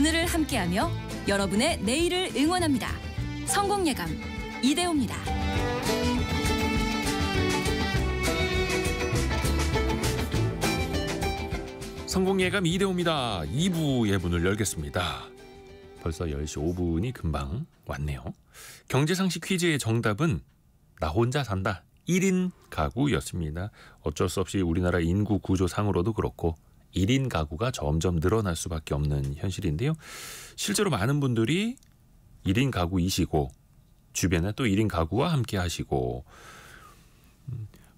오늘을 함께하며 여러분의 내일을 응원합니다. 성공예감 이대호입니다. 성공예감 이대호입니다. 2부의 문을 열겠습니다. 벌써 10시 5분이 금방 왔네요. 경제상식 퀴즈의 정답은 나 혼자 산다. 1인 가구였습니다. 어쩔 수 없이 우리나라 인구 구조상으로도 그렇고 1인 가구가 점점 늘어날 수밖에 없는 현실인데요. 실제로 많은 분들이 1인 가구이시고 주변에 또 1인 가구와 함께 하시고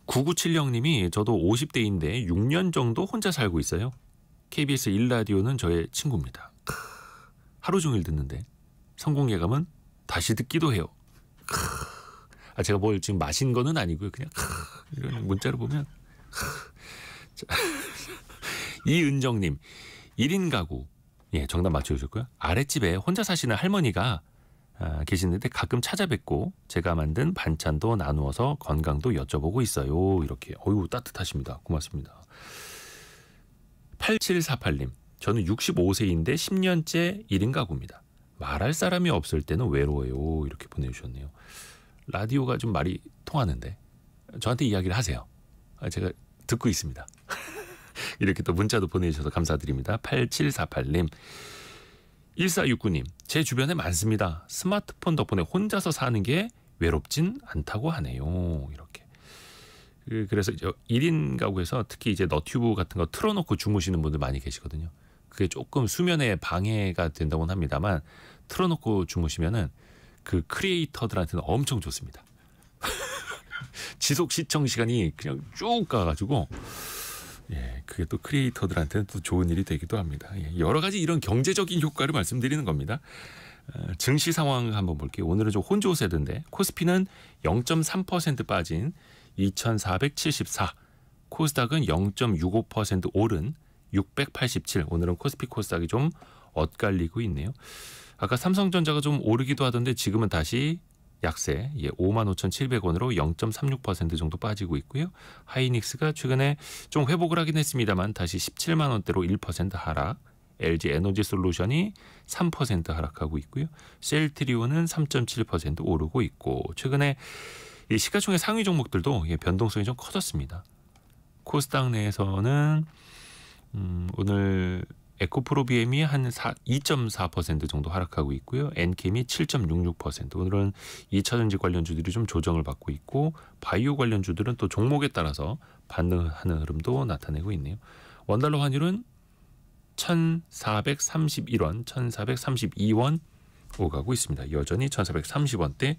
9970님이 저도 50대인데 6년 정도 혼자 살고 있어요. KBS 1라디오는 저의 친구입니다. 하루 종일 듣는데 성공예감은 다시 듣기도 해요. 제가 뭘 지금 마신 거는 아니고요. 그냥 이런 문자로 보면 이은정님 1인 가구 정답 맞춰주셨고요. 아랫집에 혼자 사시는 할머니가 계시는데 가끔 찾아뵙고 제가 만든 반찬도 나누어서 건강도 여쭤보고 있어요. 이렇게 어유 따뜻하십니다. 고맙습니다. 8748님 저는 65세인데 10년째 1인 가구입니다. 말할 사람이 없을 때는 외로워요. 이렇게 보내주셨네요. 라디오가 좀 말이 통하는데 저한테 이야기를 하세요. 제가 듣고 있습니다. 이렇게 또 문자도 보내주셔서 감사드립니다. 8748님 1469님 제 주변에 많습니다. 스마트폰 덕분에 혼자서 사는 게 외롭진 않다고 하네요. 이렇게. 그래서 1인 가구에서 특히 이제 너튜브 같은 거 틀어놓고 주무시는 분들 많이 계시거든요. 그게 조금 수면에 방해가 된다고는 합니다만 틀어놓고 주무시면은 그 크리에이터들한테는 엄청 좋습니다. 지속 시청 시간이 그냥 쭉 가가지고 그게 또 크리에이터들한테는 또 좋은 일이 되기도 합니다. 여러 가지 이런 경제적인 효과를 말씀드리는 겁니다. 증시 상황 한번 볼게요. 오늘은 좀 혼조 세대인데 코스피는 0.3% 빠진 2474, 코스닥은 0.65% 오른 687. 오늘은 코스피 코스닥이 좀 엇갈리고 있네요. 아까 삼성전자가 좀 오르기도 하던데 지금은 다시 약세 55,700원으로 0.36% 정도 빠지고 있고요. 하이닉스가 최근에 좀 회복을 하긴 했습니다만 다시 17만 원대로 1% 하락. LG 에너지 솔루션이 3% 하락하고 있고요. 셀트리온은 3.7% 오르고 있고 최근에 이 시가총액 상위 종목들도 변동성이 좀 커졌습니다. 코스닥 내에서는 오늘 에코프로비엠이 한 2.4% 정도 하락하고 있고요. 엔캠이 7.66%. 오늘은 2차전지 관련주들이 좀 조정을 받고 있고 바이오 관련주들은 또 종목에 따라서 반등하는 흐름도 나타내고 있네요. 원달러 환율은 1,431원, 1,432원 오가고 있습니다. 여전히 1,430원대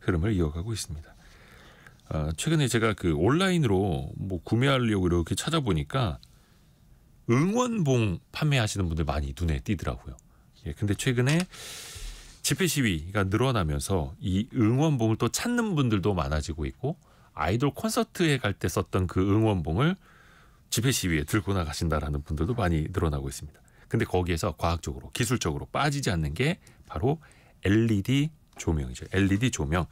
흐름을 이어가고 있습니다. 최근에 제가 그 온라인으로 뭐 구매하려고 이렇게 찾아보니까 응원봉 판매하시는 분들 많이 눈에 띄더라고요. 근데 최근에 집회 시위가 늘어나면서 이 응원봉을 또 찾는 분들도 많아지고 있고 아이돌 콘서트에 갈 때 썼던 그 응원봉을 집회 시위에 들고 나가신다라는 분들도 많이 늘어나고 있습니다. 근데 거기에서 과학적으로 기술적으로 빠지지 않는 게 바로 LED 조명이죠. LED 조명.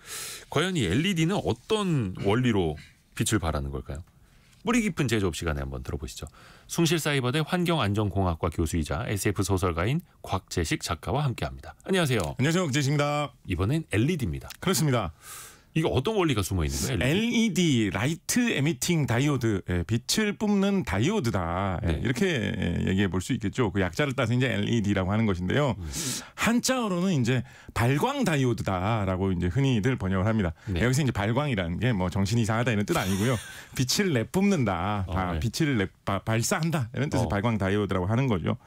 과연 이 LED는 어떤 원리로 빛을 발하는 걸까요? 뿌리 깊은 제조업 시간에 한번 들어보시죠. 숭실사이버대 환경안전공학과 교수이자 SF 소설가인 곽재식 작가와 함께합니다. 안녕하세요. 안녕하세요. 곽재식입니다. 이번엔 LED입니다. 그렇습니다. 이거 어떤 원리가 숨어 있는 거예요? LED, 라이트 에미팅 다이오드, 빛을 뿜는 다이오드다. 이렇게 얘기해 볼 수 있겠죠. 그 약자를 따서 이제 LED라고 하는 것인데요. 한자어로는 이제 발광 다이오드다라고 이제 흔히들 번역을 합니다. 여기서 이제 발광이라는 게 뭐 정신이 이상하다 이런 뜻 아니고요. 빛을 내뿜는다, 빛을 발사한다 이런 뜻의 발광 다이오드라고 하는 거죠.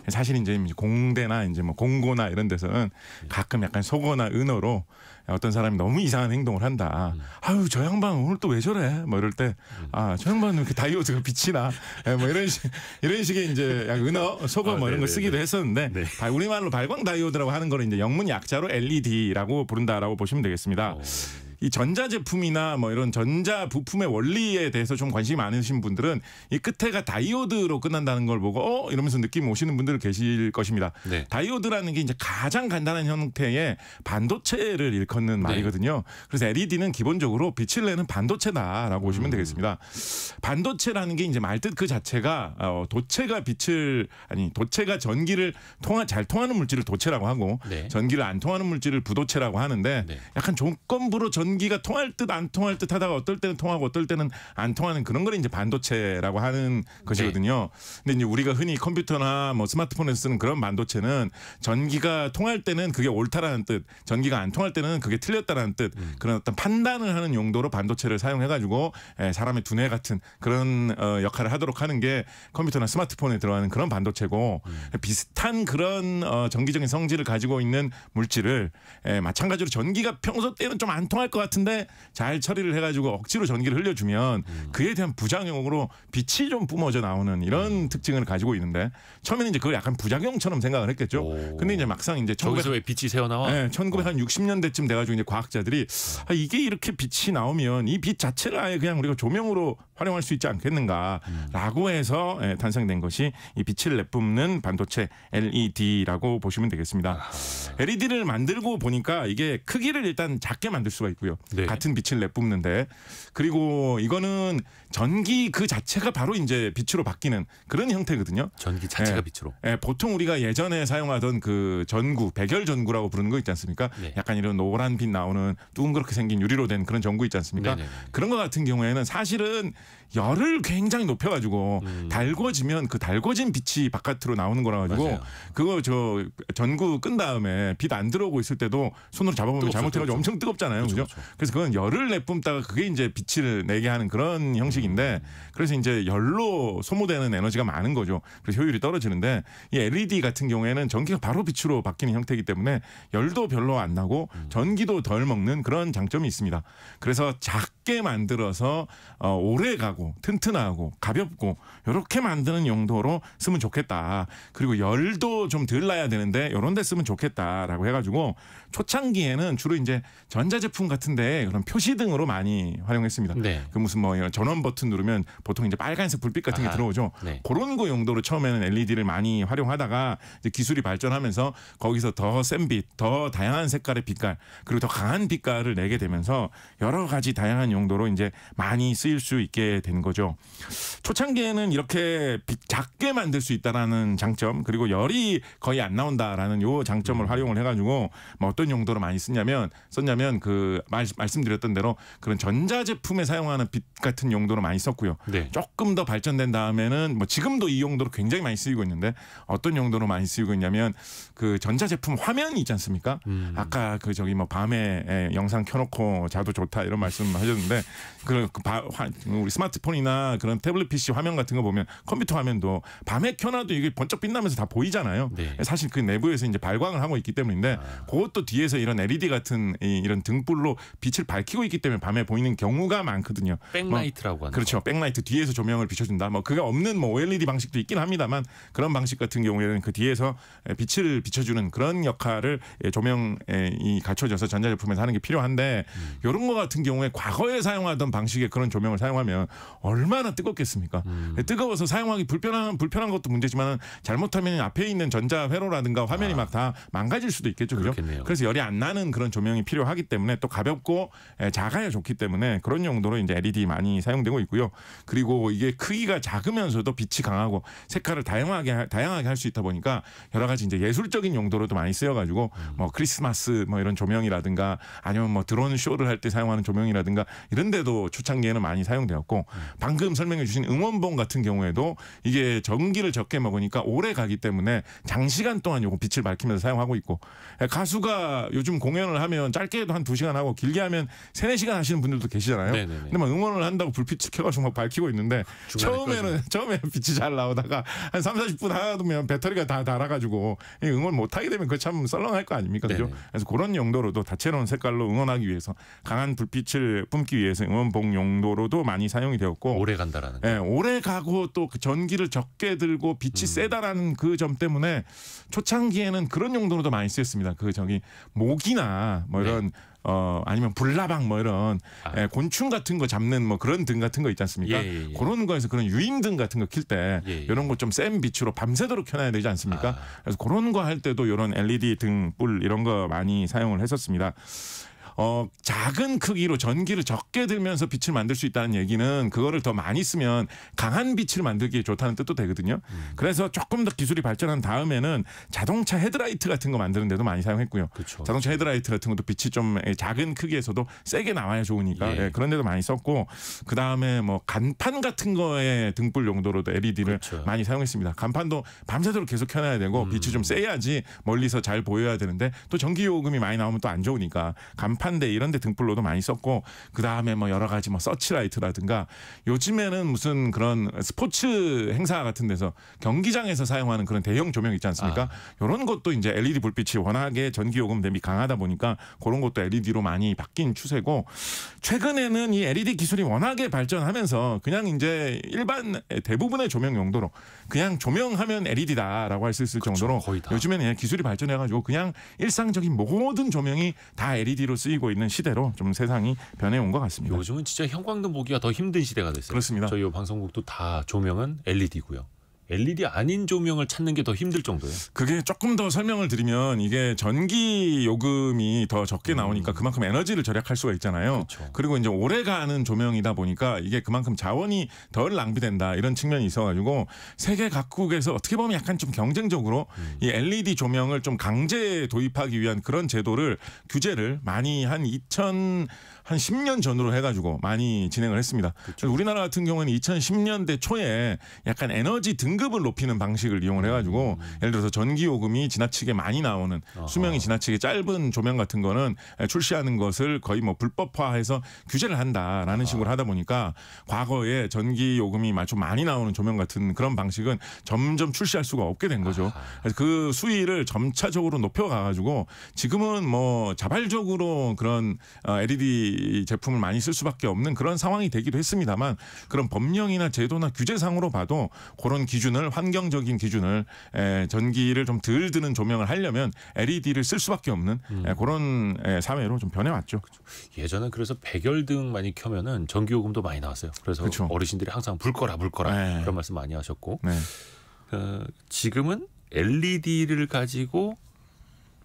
사실 이제 공대나 이제 뭐 공고나 이런 데서는 가끔 약간 속어나 은어로 어떤 사람이 너무 이상한 행동을 한다. 아유 저 양반 오늘 또 왜 저래? 뭐 이럴 때 저 양반은 이렇게 다이오드가 빛이 나. 뭐 이런 식의 이제 은어, 속어 뭐 이런 거 쓰기도 했었는데 우리말로 발광 다이오드라고 하는 거를 이제 영문 약자로 LED라고 부른다라고 보시면 되겠습니다. 이 전자제품이나 뭐 이런 전자 부품의 원리에 대해서 좀 관심이 많으신 분들은 이 끝에가 다이오드로 끝난다는 걸 보고 이러면서 느낌 오시는 분들 계실 것입니다. 네. 다이오드라는 게 이제 가장 간단한 형태의 반도체를 일컫는 말이거든요. 그래서 LED는 기본적으로 빛을 내는 반도체다라고 보시면 되겠습니다. 반도체라는 게 이제 말뜻 그 자체가 도체가 도체가 전기를 잘 통하는 물질을 도체라고 하고 네. 전기를 안 통하는 물질을 부도체라고 하는데 네. 약간 조건부로 전기가 통할 듯 안 통할 듯 하다가 어떨 때는 통하고 어떨 때는 안 통하는 그런 걸 이제 반도체라고 하는 것이거든요. 근데 이제 우리가 흔히 컴퓨터나 뭐 스마트폰에서 쓰는 그런 반도체는 전기가 통할 때는 그게 옳다라는 뜻, 전기가 안 통할 때는 그게 틀렸다라는 뜻, 그런 어떤 판단을 하는 용도로 반도체를 사용해가지고 사람의 두뇌 같은 그런 역할을 하도록 하는 게 컴퓨터나 스마트폰에 들어가는 그런 반도체고 비슷한 그런 전기적인 성질을 가지고 있는 물질을 마찬가지로 전기가 평소 때는 좀 안 통할 것 같은데 잘 처리를 해가지고 억지로 전기를 흘려주면 그에 대한 부작용으로 빛이 좀 뿜어져 나오는 이런 특징을 가지고 있는데 처음에는 이제 그걸 약간 부작용처럼 생각을 했겠죠. 근데 이제 막상 이제 저기서 왜 빛이 새어나와? 1960년대쯤 돼가지고 이제 과학자들이 이게 이렇게 빛이 나오면 이 빛 자체를 아예 그냥 우리가 조명으로 활용할 수 있지 않겠는가라고 해서 탄생된 것이 이 빛을 내뿜는 반도체 LED라고 보시면 되겠습니다. LED를 만들고 보니까 이게 크기를 일단 작게 만들 수가 있고요. 네. 같은 빛을 내뿜는데 그리고 이거는 전기 그 자체가 바로 이제 빛으로 바뀌는 그런 형태거든요. 전기 자체가 빛으로. 보통 우리가 예전에 사용하던 그 전구, 백열 전구라고 부르는 거 있지 않습니까? 네. 약간 이런 노란 빛 나오는 둥그렇게 생긴 유리로 된 그런 전구 있지 않습니까? 네네네. 그런 거 같은 경우에는 사실은 열을 굉장히 높여가지고 달궈지면 그 달궈진 빛이 바깥으로 나오는 거라 가지고 맞아요. 그거 저 전구 끈 다음에 빛 안 들어오고 있을 때도 손으로 잡아보면 잘못해가지고 엄청 뜨겁잖아요. 그죠? 그래서 그건 열을 내뿜다가 그게 이제 빛을 내게 하는 그런 형식인데 그래서 이제 열로 소모되는 에너지가 많은 거죠. 그래서 효율이 떨어지는데 이 LED 같은 경우에는 전기가 바로 빛으로 바뀌는 형태이기 때문에 열도 별로 안 나고 전기도 덜 먹는 그런 장점이 있습니다. 그래서 작게 만들어서 오래 가고 튼튼하고 가볍고 이렇게 만드는 용도로 쓰면 좋겠다. 그리고 열도 좀 덜 나야 되는데 이런 데 쓰면 좋겠다라고 해가지고 초창기에는 주로 이제 전자제품 같은데 그런 표시등으로 많이 활용했습니다. 네. 그 무슨 뭐 전원 버튼 누르면 보통 이제 빨간색 불빛 같은 게 들어오죠. 네. 그런 거 용도로 처음에는 LED를 많이 활용하다가 이제 기술이 발전하면서 거기서 더 센 빛, 더 다양한 색깔의 빛깔, 그리고 더 강한 빛깔을 내게 되면서 여러 가지 다양한 용도로 이제 많이 쓰일 수 있게 된 거죠. 초창기에는 이렇게 작게 만들 수 있다라는 장점, 그리고 열이 거의 안 나온다라는 요 장점을 활용을 해가지고 뭐 어떤 용도로 많이 썼냐면 그 말씀드렸던 대로 그런 전자제품에 사용하는 빛 같은 용도로 많이 썼고요. 네. 조금 더 발전된 다음에는 뭐 지금도 이 용도로 굉장히 많이 쓰이고 있는데 어떤 용도로 많이 쓰이고 있냐면 그 전자제품 화면이 있지 않습니까? 아까 그 저기 뭐 밤에 영상 켜놓고 자도 좋다 이런 말씀하셨는데 우리 스마트폰이나 그런 태블릿 PC 화면 같은 거 보면 컴퓨터 화면도 밤에 켜놔도 이게 번쩍 빛나면서 다 보이잖아요. 네. 사실 그 내부에서 이제 발광을 하고 있기 때문인데 그것도 뒤에서 이런 LED 같은 이런 등불로 빛을 밝히고 있기 때문에 밤에 보이는 경우가 많거든요. 백라이트라고 하는 그렇죠. 백라이트 뒤에서 조명을 비춰준다. 뭐 그게 없는 뭐 OLED 방식도 있긴 합니다만 그런 방식 같은 경우에는 그 뒤에서 빛을 비춰주는 그런 역할을 조명이 갖춰져서 전자제품에서 하는 게 필요한데 이런 거 같은 경우에 과거에 사용하던 방식의 그런 조명을 사용하면 얼마나 뜨겁겠습니까? 뜨거워서 사용하기 불편한 것도 문제지만 잘못하면 앞에 있는 전자 회로라든가 화면이 막 다 망가질 수도 있겠죠. 그죠? 그렇겠네요. 그래서 열이 안 나는 그런 조명이 필요하기 때문에 또 가볍고 작아야 좋기 때문에 그런 용도로 이제 LED 많이 사용되고 있고요. 그리고 이게 크기가 작으면서도 빛이 강하고 색깔을 다양하게 할 수 있다 보니까 여러 가지 이제 예술적인 용도로도 많이 쓰여가지고 뭐 크리스마스 뭐 이런 조명이라든가 아니면 뭐 드론 쇼를 할 때 사용하는 조명이라든가 이런 데도 초창기에는 많이 사용되었고 방금 설명해 주신 응원봉 같은 경우에도 이게 전기를 적게 먹으니까 오래 가기 때문에 장시간 동안 요거 빛을 밝히면서 사용하고 있고 가수가 요즘 공연을 하면 짧게 해도 한 2시간 하고 길게 하면 3-4시간 하시는 분들도 계시잖아요. 네네네. 근데 막 응원을 한다고 불빛을 켜가지고 막 밝히고 있는데 처음에는 빛이 잘 나오다가 한 3-40분 하면 배터리가 다 닳아가지고 응원 못하게 되면 그거 참 썰렁할 거 아닙니까? 그죠? 그래서 그런 용도로도 다채로운 색깔로 응원하기 위해서 강한 불빛을 뿜기 위해서 응원봉 용도로도 많이 사용 사용이 되었고 오래 간다라는 거. 예, 오래 가고 또 그 전기를 적게 들고 빛이 세다라는 그 점 때문에 초창기에는 그런 용도로도 많이 쓰였습니다. 그 저기 모기나 뭐 이런 아니면 불나방 뭐 이런 곤충 같은 거 잡는 뭐 그런 등 같은 거 있지 않습니까? 그런 거에서 그런 유인등 같은 거 킬 때 이런 거 좀 센 빛으로 밤새도록 켜놔야 되지 않습니까? 그래서 그런 거 할 때도 이런 LED 등, 뿔 이런 거 많이 사용을 했었습니다. 작은 크기로 전기를 적게 들면서 빛을 만들 수 있다는 얘기는 그거를 더 많이 쓰면 강한 빛을 만들기에 좋다는 뜻도 되거든요. 그래서 조금 더 기술이 발전한 다음에는 자동차 헤드라이트 같은 거 만드는 데도 많이 사용했고요. 그쵸. 자동차 헤드라이트 같은 것도 빛이 좀 작은 크기에서도 세게 나와야 좋으니까 그런 데도 많이 썼고, 그다음에 뭐 간판 같은 거에 등불 용도로도 LED를 그렇죠. 많이 사용했습니다. 간판도 밤새도록 계속 켜놔야 되고 빛이 좀 세야지 멀리서 잘 보여야 되는데 또 전기 요금이 많이 나오면 또 안 좋으니까 간판대 이런 데 등불로도 많이 썼고, 그다음에 뭐 여러 가지 뭐 서치라이트라든가 요즘에는 무슨 그런 스포츠 행사 같은 데서 경기장에서 사용하는 그런 대형 조명 있지 않습니까? 이런 것도 이제 LED 불빛이 워낙에 전기 요금 대비 강하다 보니까 그런 것도 LED로 많이 바뀐 추세고, 최근에는 이 LED 기술이 워낙에 발전하면서 그냥 이제 일반 대부분의 조명 용도로 그냥 조명하면 LED다라고 할 수 있을 정도로 거의 다. 요즘에는 기술이 발전해가지고 그냥 일상적인 모든 조명이 다 LED로 쓰이고 있는 시대로 좀 세상이 변해온 것 같습니다. 요즘은 진짜 형광등 보기가 더 힘든 시대가 됐어요. 그렇습니다. 저희 방송국도 다 조명은 LED고요. LED 아닌 조명을 찾는 게 더 힘들 정도예요. 그게 조금 더 설명을 드리면 이게 전기 요금이 더 적게 나오니까 그만큼 에너지를 절약할 수가 있잖아요. 그렇죠. 그리고 이제 오래 가는 조명이다 보니까 이게 그만큼 자원이 덜 낭비된다 이런 측면이 있어가지고 세계 각국에서 어떻게 보면 약간 좀 경쟁적으로 이 LED 조명을 좀 강제 도입하기 위한 그런 제도를 규제를 많이 한 10년 전으로 해가지고 많이 진행을 했습니다. 그렇죠. 우리나라 같은 경우는 2010년대 초에 약간 에너지 등급을 높이는 방식을 이용을 해가지고 예를 들어서 전기 요금이 지나치게 많이 나오는 수명이 지나치게 짧은 조명 같은 거는 출시하는 것을 거의 뭐 불법화해서 규제를 한다라는 식으로 하다 보니까 과거에 전기 요금이 좀 많이 나오는 조명 같은 그런 방식은 점점 출시할 수가 없게 된 거죠. 그래서 그 수위를 점차적으로 높여가가지고 지금은 뭐 자발적으로 그런 LED 제품을 많이 쓸 수밖에 없는 그런 상황이 되기도 했습니다만, 그런 법령이나 제도나 규제상으로 봐도 그런 기준을, 환경적인 기준을 전기를 좀 덜 드는 조명을 하려면 LED를 쓸 수밖에 없는 그런 사회로 좀 변해왔죠. 예전에 그래서 백열등 많이 켜면은 전기요금도 많이 나왔어요. 그래서 그렇죠. 어르신들이 항상 불 꺼라 그런 말씀 많이 하셨고, 지금은 LED를 가지고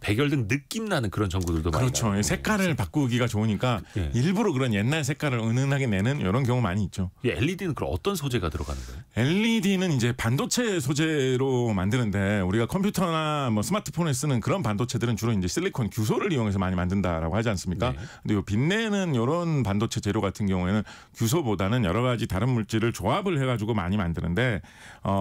백열등 느낌 나는 그런 전구들도 많이 나와요. 그렇죠. 색깔을 바꾸기가 좋으니까 일부러 그런 옛날 색깔을 은은하게 내는 이런 경우 많이 있죠. 이 LED는 그럼 어떤 소재가 들어가는 거예요? LED는 이제 반도체 소재로 만드는데, 우리가 컴퓨터나 뭐 스마트폰에 쓰는 그런 반도체들은 주로 이제 실리콘 규소를 이용해서 많이 만든다라고 하지 않습니까? 근데 요 빛내는 이런 반도체 재료 같은 경우에는 규소보다는 여러 가지 다른 물질을 조합을 해가지고 많이 만드는데,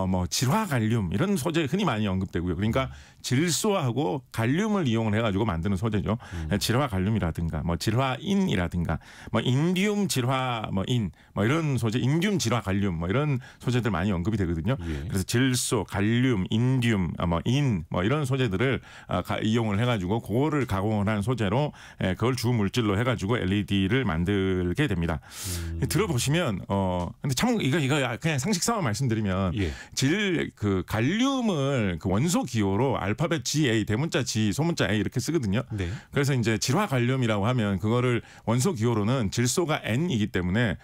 뭐 질화갈륨 이런 소재 흔히 많이 언급되고요. 그러니까 질소하고 갈륨을 이용을 해가지고 만드는 소재죠. 질화갈륨이라든가 뭐 질화인이라든가 뭐 인듐 질화 인 뭐 이런 소재, 인듐 질화갈륨 뭐 이런 소재들 많이 언급이 되거든요. 그래서 질소, 갈륨, 인듐, 인 뭐 이런 소재들을 이용을 해가지고 그거를 가공을 한 소재로 그걸 주 물질로 해가지고 LED를 만들게 됩니다. 들어보시면 근데 참 이거 그냥 상식상만 말씀드리면 그 갈륨을 그 원소 기호로 알파벳 GA, 대문자 G, 소문자 A 이렇게 쓰거든요. 그래서 이제 질화갈륨이라고 하면 그거를 원소 기호로는 질소가 N이기 때문에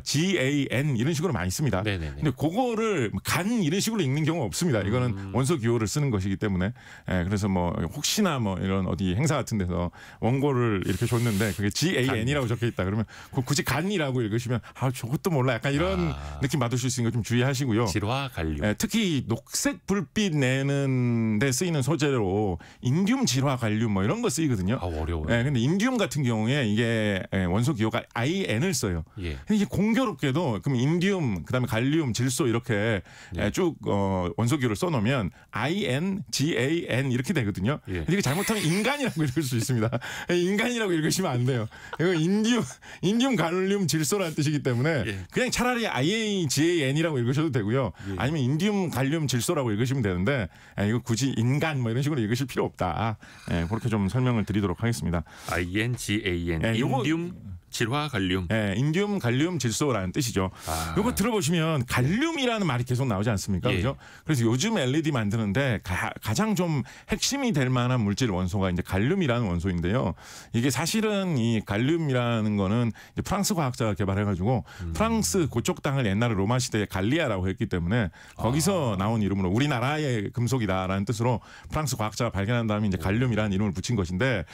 GAN 이런 식으로 많이 씁니다. 근데 그거를 간 이런 식으로 읽는 경우가 없습니다. 이거는 원소 기호를 쓰는 것이기 때문에 그래서 뭐 혹시나 뭐 이런 어디 행사 같은 데서 원고를 이렇게 줬는데 그게 GAN이라고 적혀 있다 그러면 굳이 간이라고 읽으시면 저것도 몰라 약간 이런 느낌 받으실 수 있는 거 좀 주의하시고요. 질화갈륨. 특히 녹색 불빛 내는 데 쓰이는 소재로 인듐 질화갈륨 뭐 이런 거 쓰이거든요. 어려워요. 근데 인듐 같은 경우에 이게 원소 기호가 IN을 써요. 근데 이게 공교롭게도 그럼 인듐 그다음에 갈륨, 질소 이렇게 쭉 원소 기호를 써놓으면 IN, GAN 이렇게 되거든요. 근데 이게 잘못하면 인간이라고 읽을 수 있습니다. 인간이라고 읽으시면 안 돼요. 이거 인듐, 갈륨, 질소라는 뜻이기 때문에 그냥 차라리 IAGAN이라고 읽으셔도 되고요. 아니면 인듐, 갈륨, 질소라고 읽으시면 되는데 이거 굳이 인간 뭐 이런 식으로 읽으실 필요 없다. 그렇게 좀 설명을 드리도록 하겠습니다. INGAN, 인듐, 질화 갈륨. 예, 인듐 갈륨 질소라는 뜻이죠. 이거 들어보시면 갈륨이라는 말이 계속 나오지 않습니까? 예. 그죠? 그래서 요즘 LED 만드는데 가장 좀 핵심이 될 만한 물질 원소가 이제 갈륨이라는 원소인데요. 이게 사실은 이 갈륨이라는 거는 이제 프랑스 과학자가 개발해가지고 프랑스 그쪽 땅을 옛날에 로마 시대에 갈리아라고 했기 때문에 거기서 나온 이름으로 우리나라의 금속이다라는 뜻으로 프랑스 과학자가 발견한 다음에 이제 갈륨이라는 이름을 붙인 것인데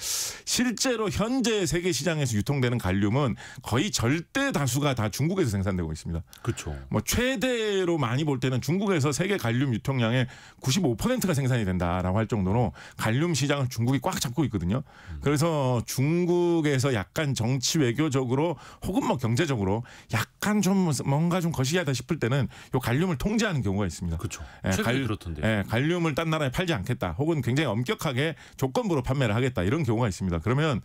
실제로 현재 세계 시장에서 유통되는 갈륨은 거의 절대 다수가 다 중국에서 생산되고 있습니다. 그렇죠. 뭐 최대로 많이 볼 때는 중국에서 세계 갈륨 유통량의 95%가 생산이 된다라고 할 정도로 갈륨 시장을 중국이 꽉 잡고 있거든요. 그래서 중국에서 약간 정치 외교적으로 혹은 뭐 경제적으로 약간 좀 뭔가 좀 거시기하다 싶을 때는 요 갈륨을 통제하는 경우가 있습니다. 그렇죠. 최근에 그렇던데. 예, 갈륨을 딴 나라에 팔지 않겠다. 혹은 굉장히 엄격하게 조건부로 판매를 하겠다. 이런 경우가 있습니다. 그러면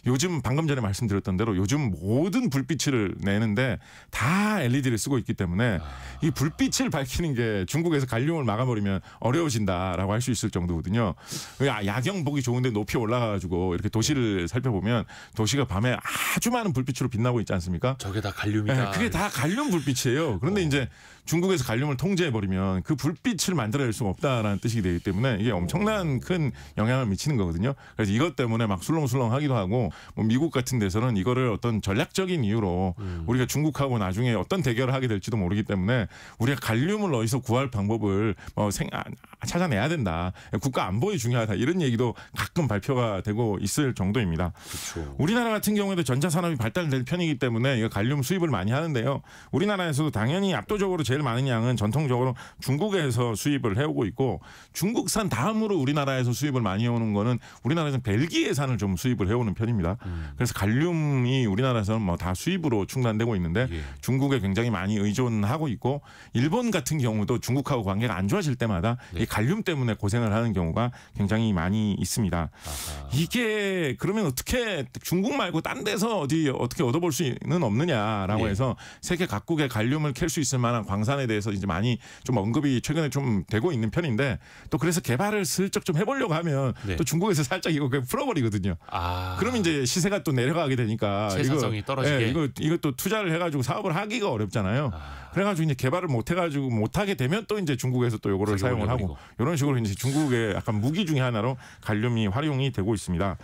요즘 방금 전에 말씀드렸던 대로 요즘 모든 불빛을 내는데 다 LED를 쓰고 있기 때문에 이 불빛을 밝히는 게 중국에서 갈륨을 막아버리면 어려워진다라고 할 수 있을 정도거든요. 야경 보기 좋은데 높이 올라가가지고 이렇게 도시를 살펴보면 도시가 밤에 아주 많은 불빛으로 빛나고 있지 않습니까? 저게 다 갈륨이다. 네, 그게 다 갈륨 불빛이에요. 그런데 이제 중국에서 갈륨을 통제해버리면 그 불빛을 만들어낼 수가 없다라는 뜻이 되기 때문에 이게 엄청난 큰 영향을 미치는 거거든요. 그래서 이것 때문에 막 술렁술렁하기도 하고 뭐 미국 같은 데서는 이거를 어떤 전략적인 이유로 우리가 중국하고 나중에 어떤 대결을 하게 될지도 모르기 때문에 우리가 갈륨을 어디서 구할 방법을 찾아내야 된다. 국가 안보에 중요하다. 이런 얘기도 가끔 발표가 되고 있을 정도입니다. 그렇죠. 우리나라 같은 경우에도 전자산업이 발달된 편이기 때문에 이거 갈륨 수입을 많이 하는데요. 우리나라에서도 당연히 압도적으로 제일 많은 양은 전통적으로 중국에서 수입을 해오고 있고 중국산 다음으로 우리나라에서 수입을 많이 해오는 거는 우리나라에서는 벨기에산을 좀 수입을 해오는 편입니다. 그래서 갈륨이 우리나라에서는 뭐 다 수입으로 충당되고 있는데 중국에 굉장히 많이 의존하고 있고 일본 같은 경우도 중국하고 관계가 안 좋아질 때마다 이 갈륨 때문에 고생을 하는 경우가 굉장히 많이 있습니다. 이게 그러면 어떻게 중국 말고 딴 데서 어떻게 얻어볼 수는 없느냐라고 해서 세계 각국의 갈륨을 캘 수 있을 만한 광산에 대해서 이제 많이 좀 언급이 최근에 좀 되고 있는 편인데 또 그래서 개발을 슬쩍 좀 해보려고 하면 또 중국에서 살짝 이거 그냥 풀어버리거든요. 그러면 이제 시세가 또 내려가게 되니까 생산성이 떨어지게. 이것도 투자를 해가지고 사업을 하기가 어렵잖아요. 그래가지고 이제 개발을 못해가지고 못하게 되면 또 이제 중국에서 또 요거를 사용을 하고 이런 식으로 이제 중국의 약간 무기 중에 하나로 갈륨이 활용이 되고 있습니다.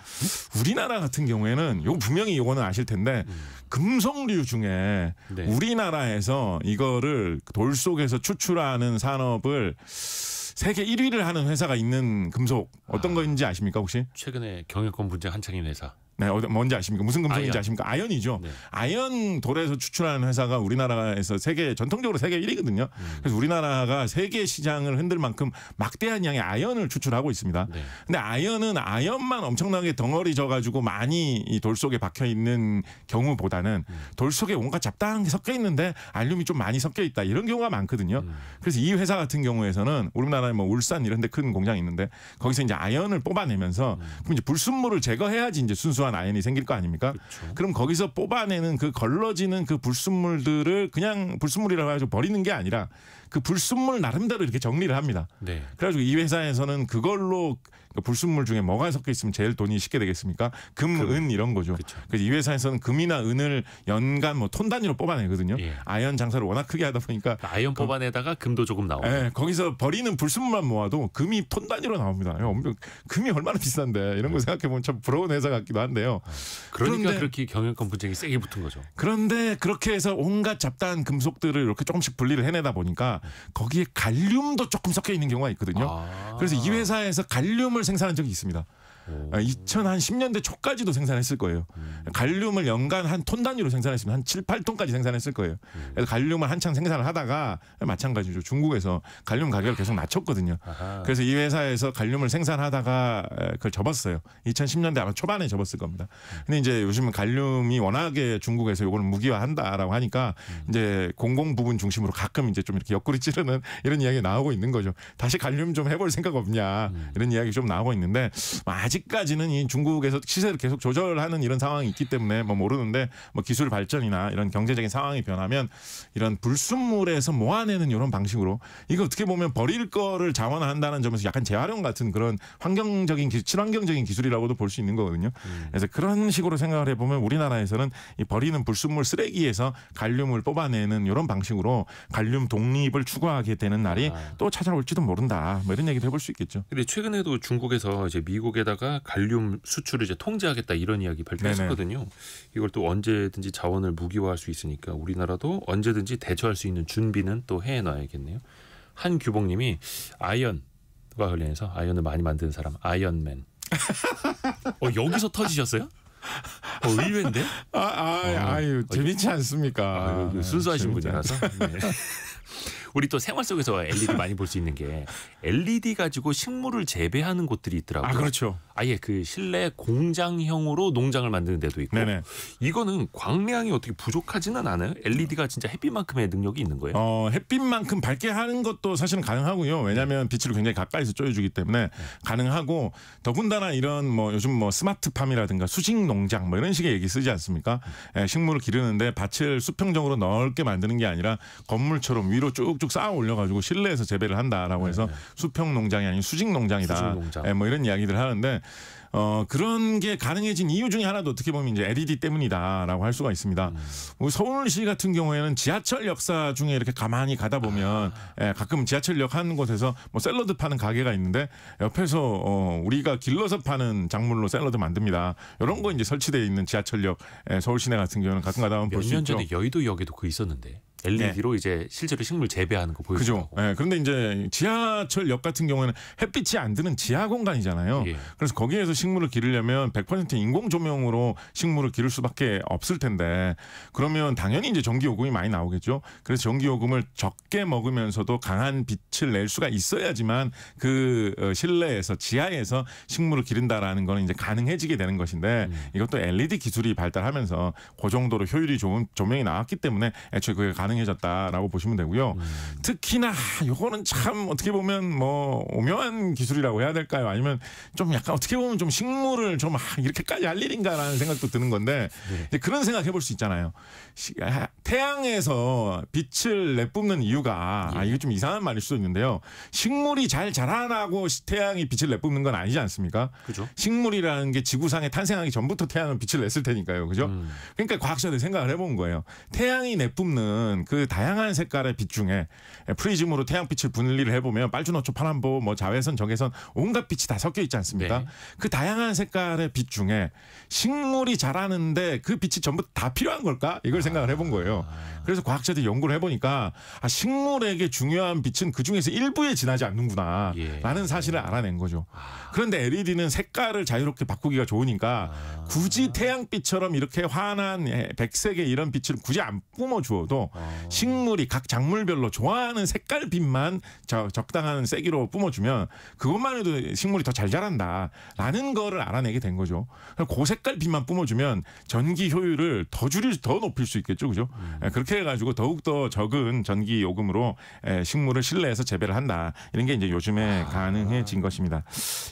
우리나라 같은 경우에는 요 분명히 요거는 아실 텐데 금속류 중에 우리나라에서 이거를 돌 속에서 추출하는 산업을 세계 1위를 하는 회사가 있는 금속 어떤 거인지 아십니까 혹시? 최근에 경영권 분쟁 한창인 회사. 네, 뭔지 아십니까? 무슨 금속인지 아십니까? 아연이죠. 네. 아연 돌에서 추출하는 회사가 우리나라에서 전통적으로 세계 1위거든요. 그래서 우리나라가 세계 시장을 흔들 만큼 막대한 양의 아연을 추출하고 있습니다. 근데 아연은 아연만 엄청나게 덩어리져 가지고 많이 이 돌 속에 박혀 있는 경우보다는 돌 속에 온갖 잡다한 게 섞여 있는데 알륨이 좀 많이 섞여 있다. 이런 경우가 많거든요. 그래서 이 회사 같은 경우에서는 우리나라에 뭐 울산 이런 데 큰 공장이 있는데 거기서 이제 아연을 뽑아내면서 그럼 이제 불순물을 제거해야지 이제 순수한 아연이 생길 거 아닙니까? 그렇죠. 그럼 거기서 뽑아내는 그 걸러지는 그 불순물들을 그냥 불순물이라고 해가지고 버리는 게 아니라 그 불순물 나름대로 이렇게 정리를 합니다. 그래가지고 이 회사에서는 그걸로 불순물 중에 뭐가 섞여 있으면 제일 돈이 쉽게 되겠습니까? 금, 은 이런 거죠. 그래서 이 회사에서는 금이나 은을 연간 뭐 톤 단위로 뽑아내거든요. 아연 장사를 워낙 크게 하다 보니까 아연 뽑아내다가 금도 조금 나오고. 거기서 버리는 불순물만 모아도 금이 톤 단위로 나옵니다. 금이 얼마나 비싼데 이런 거 생각해보면 참 부러운 회사 같기도 한데요. 그러니까 그렇게 경영권 분쟁이 세게 붙은 거죠. 그런데 그렇게 해서 온갖 잡다한 금속들을 이렇게 조금씩 분리를 해내다 보니까 거기에 갈륨도 조금 섞여 있는 경우가 있거든요. 그래서 이 회사에서 갈륨을 생산한 적이 있습니다. 2010년대 초까지도 생산했을 거예요. 갈륨을 연간 한 톤 단위로 생산했으면 한 7, 8톤까지 생산했을 거예요. 그래서 갈륨을 한창 생산을 하다가 마찬가지죠. 중국에서 갈륨 가격을 계속 낮췄거든요. 그래서 이 회사에서 갈륨을 생산하다가 그걸 접었어요. 2010년대 아마 초반에 접었을 겁니다. 근데 이제 요즘은 갈륨이 워낙에 중국에서 이거를 무기화한다라고 하니까 이제 공공 부분 중심으로 가끔 이제 좀 이렇게 옆구리 찌르는 이런 이야기가 나오고 있는 거죠. 다시 갈륨 좀 해볼 생각 없냐 이런 이야기 좀 나오고 있는데 아직 아직까지는 이 중국에서 시세를 계속 조절하는 이런 상황이 있기 때문에 뭐 모르는데 뭐 기술 발전이나 이런 경제적인 상황이 변하면 이런 불순물에서 모아내는 이런 방식으로 이거 어떻게 보면 버릴 거를 자원화한다는 점에서 약간 재활용 같은 그런 친환경적인 기술이라고도 볼 수 있는 거거든요. 그래서 그런 식으로 생각을 해보면 우리나라에서는 이 버리는 불순물 쓰레기에서 갈륨을 뽑아내는 이런 방식으로 갈륨 독립을 추구하게 되는 날이 또 찾아올지도 모른다. 뭐 이런 얘기도 해볼 수 있겠죠. 근데 최근에도 중국에서 이제 미국에다가 갈륨 수출을 이제 통제하겠다 이런 이야기 발표했었거든요. 이걸 또 언제든지 자원을 무기화할 수 있으니까 우리나라도 언제든지 대처할 수 있는 준비는 또 해놔야겠네요. 한규봉님이 아이언과 관련해서 아이언을 많이 만드는 사람 아이언맨. 여기서 터지셨어요? 의외인데? 아유 재밌지 않습니까? 순수하신 분이라서. 네. 우리 또 생활 속에서 LED 많이 볼 수 있는 게 LED 가지고 식물을 재배하는 곳들이 있더라고요. 그렇죠. 아예 그 실내 공장형으로 농장을 만드는 데도 있고. 네네. 이거는 광량이 어떻게 부족하지는 않아요? LED가 진짜 햇빛만큼의 능력이 있는 거예요? 햇빛만큼 밝게 하는 것도 사실은 가능하고요. 왜냐하면 빛을 굉장히 가까이서 쬐어주기 때문에 가능하고 더군다나 이런 뭐 요즘 뭐 스마트팜이라든가 수직 농장 뭐 이런 식의 얘기 쓰지 않습니까? 식물을 기르는데 밭을 수평적으로 넓게 만드는 게 아니라 건물처럼 위로 쭉쭉 쌓아 올려가지고 실내에서 재배를 한다라고 해서 수평 농장이 아닌 수직 농장이다. 수직 농장. 뭐 이런 이야기들 하는데 그런 게 가능해진 이유 중에 하나도 어떻게 보면 이제 LED 때문이다라고 할 수가 있습니다. 서울시 같은 경우에는 지하철 역사 중에 이렇게 가만히 가다 보면 가끔 지하철역 한 곳에서 뭐 샐러드 파는 가게가 있는데 옆에서 우리가 길러서 파는 작물로 샐러드 만듭니다. 이런 거 이제 설치되어 있는 지하철역 서울 시내 같은 경우는 가끔 가다 보면 볼 수 있죠. 몇 년 전에 여의도역에도 그거 있었는데. LED로 이제 실제로 식물 재배하는 거 보여주고. 그죠. 그런데 이제 지하철역 같은 경우에는 햇빛이 안 드는 지하 공간이잖아요. 그래서 거기에서 식물을 기르려면 100% 인공 조명으로 식물을 기를 수밖에 없을 텐데 그러면 당연히 이제 전기 요금이 많이 나오겠죠. 그래서 전기 요금을 적게 먹으면서도 강한 빛을 낼 수가 있어야지만 그 실내에서 지하에서 식물을 기른다라는 거는 이제 가능해지게 되는 것인데 이것도 LED 기술이 발달하면서 그 정도로 효율이 좋은 조명이 나왔기 때문에 애초에 그게 가능해졌다라고 보시면 되고요. 특히나 요거는 참 어떻게 보면 뭐 오묘한 기술이라고 해야 될까요? 아니면 좀 약간 어떻게 보면 좀 식물을 좀 이렇게까지 할 일인가라는 생각도 드는 건데 이제 그런 생각 해볼 수 있잖아요. 태양에서 빛을 내뿜는 이유가 이게 좀 이상한 말일 수도 있는데요. 식물이 잘 자라나고 태양이 빛을 내뿜는 건 아니지 않습니까? 그죠? 식물이라는 게 지구상에 탄생하기 전부터 태양은 빛을 냈을 테니까요. 그죠? 그러니까 과학자들이 생각을 해본 거예요. 태양이 내뿜는 그 다양한 색깔의 빛 중에 프리즘으로 태양빛을 분리를 해보면 빨주노초 파란보 뭐 자외선 적외선 온갖 빛이 다 섞여 있지 않습니까? 네. 그 다양한 색깔의 빛 중에 식물이 자라는데 그 빛이 전부 다 필요한 걸까? 이걸 생각을 해본 거예요. 그래서 과학자들이 연구를 해보니까 식물에게 중요한 빛은 그중에서 일부에 지나지 않는구나 라는 사실을 알아낸 거죠. 그런데 LED는 색깔을 자유롭게 바꾸기가 좋으니까 굳이 태양빛처럼 이렇게 환한 백색의 이런 빛을 굳이 안 뿜어주어도 식물이 각 작물별로 좋아하는 색깔 빛만 적당한 세기로 뿜어주면 그것만 해도 식물이 더 잘 자란다라는 거를 알아내게 된 거죠. 그 색깔 빛만 뿜어주면 전기 효율을 더 높일 수 있겠죠, 그죠? 그렇게 해가지고 더욱더 적은 전기 요금으로 식물을 실내에서 재배를 한다. 이런 게 이제 요즘에 가능해진 것입니다.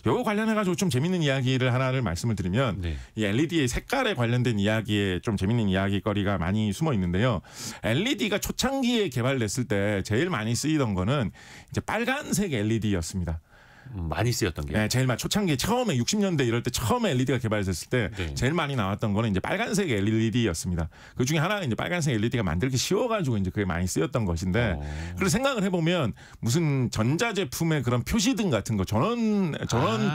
이거 관련해가지고 좀 재밌는 이야기를 하나를 말씀을 드리면 이 LED의 색깔에 관련된 이야기에 좀 재밌는 이야기거리가 많이 숨어 있는데요. LED가 초창기에 개발됐을 때 제일 많이 쓰이던 거는 이제 빨간색 LED였습니다. 많이 쓰였던 게. 네, 제일 많이 초창기에 처음에 60년대 이럴 때 처음에 LED가 개발됐을 때 제일 많이 나왔던 거는 이제 빨간색 LED였습니다. 그 중에 하나가 이제 빨간색 LED가 만들기 쉬워가지고 이제 그게 많이 쓰였던 것인데 그래서 생각을 해보면 무슨 전자제품의 그런 표시등 같은 거 전원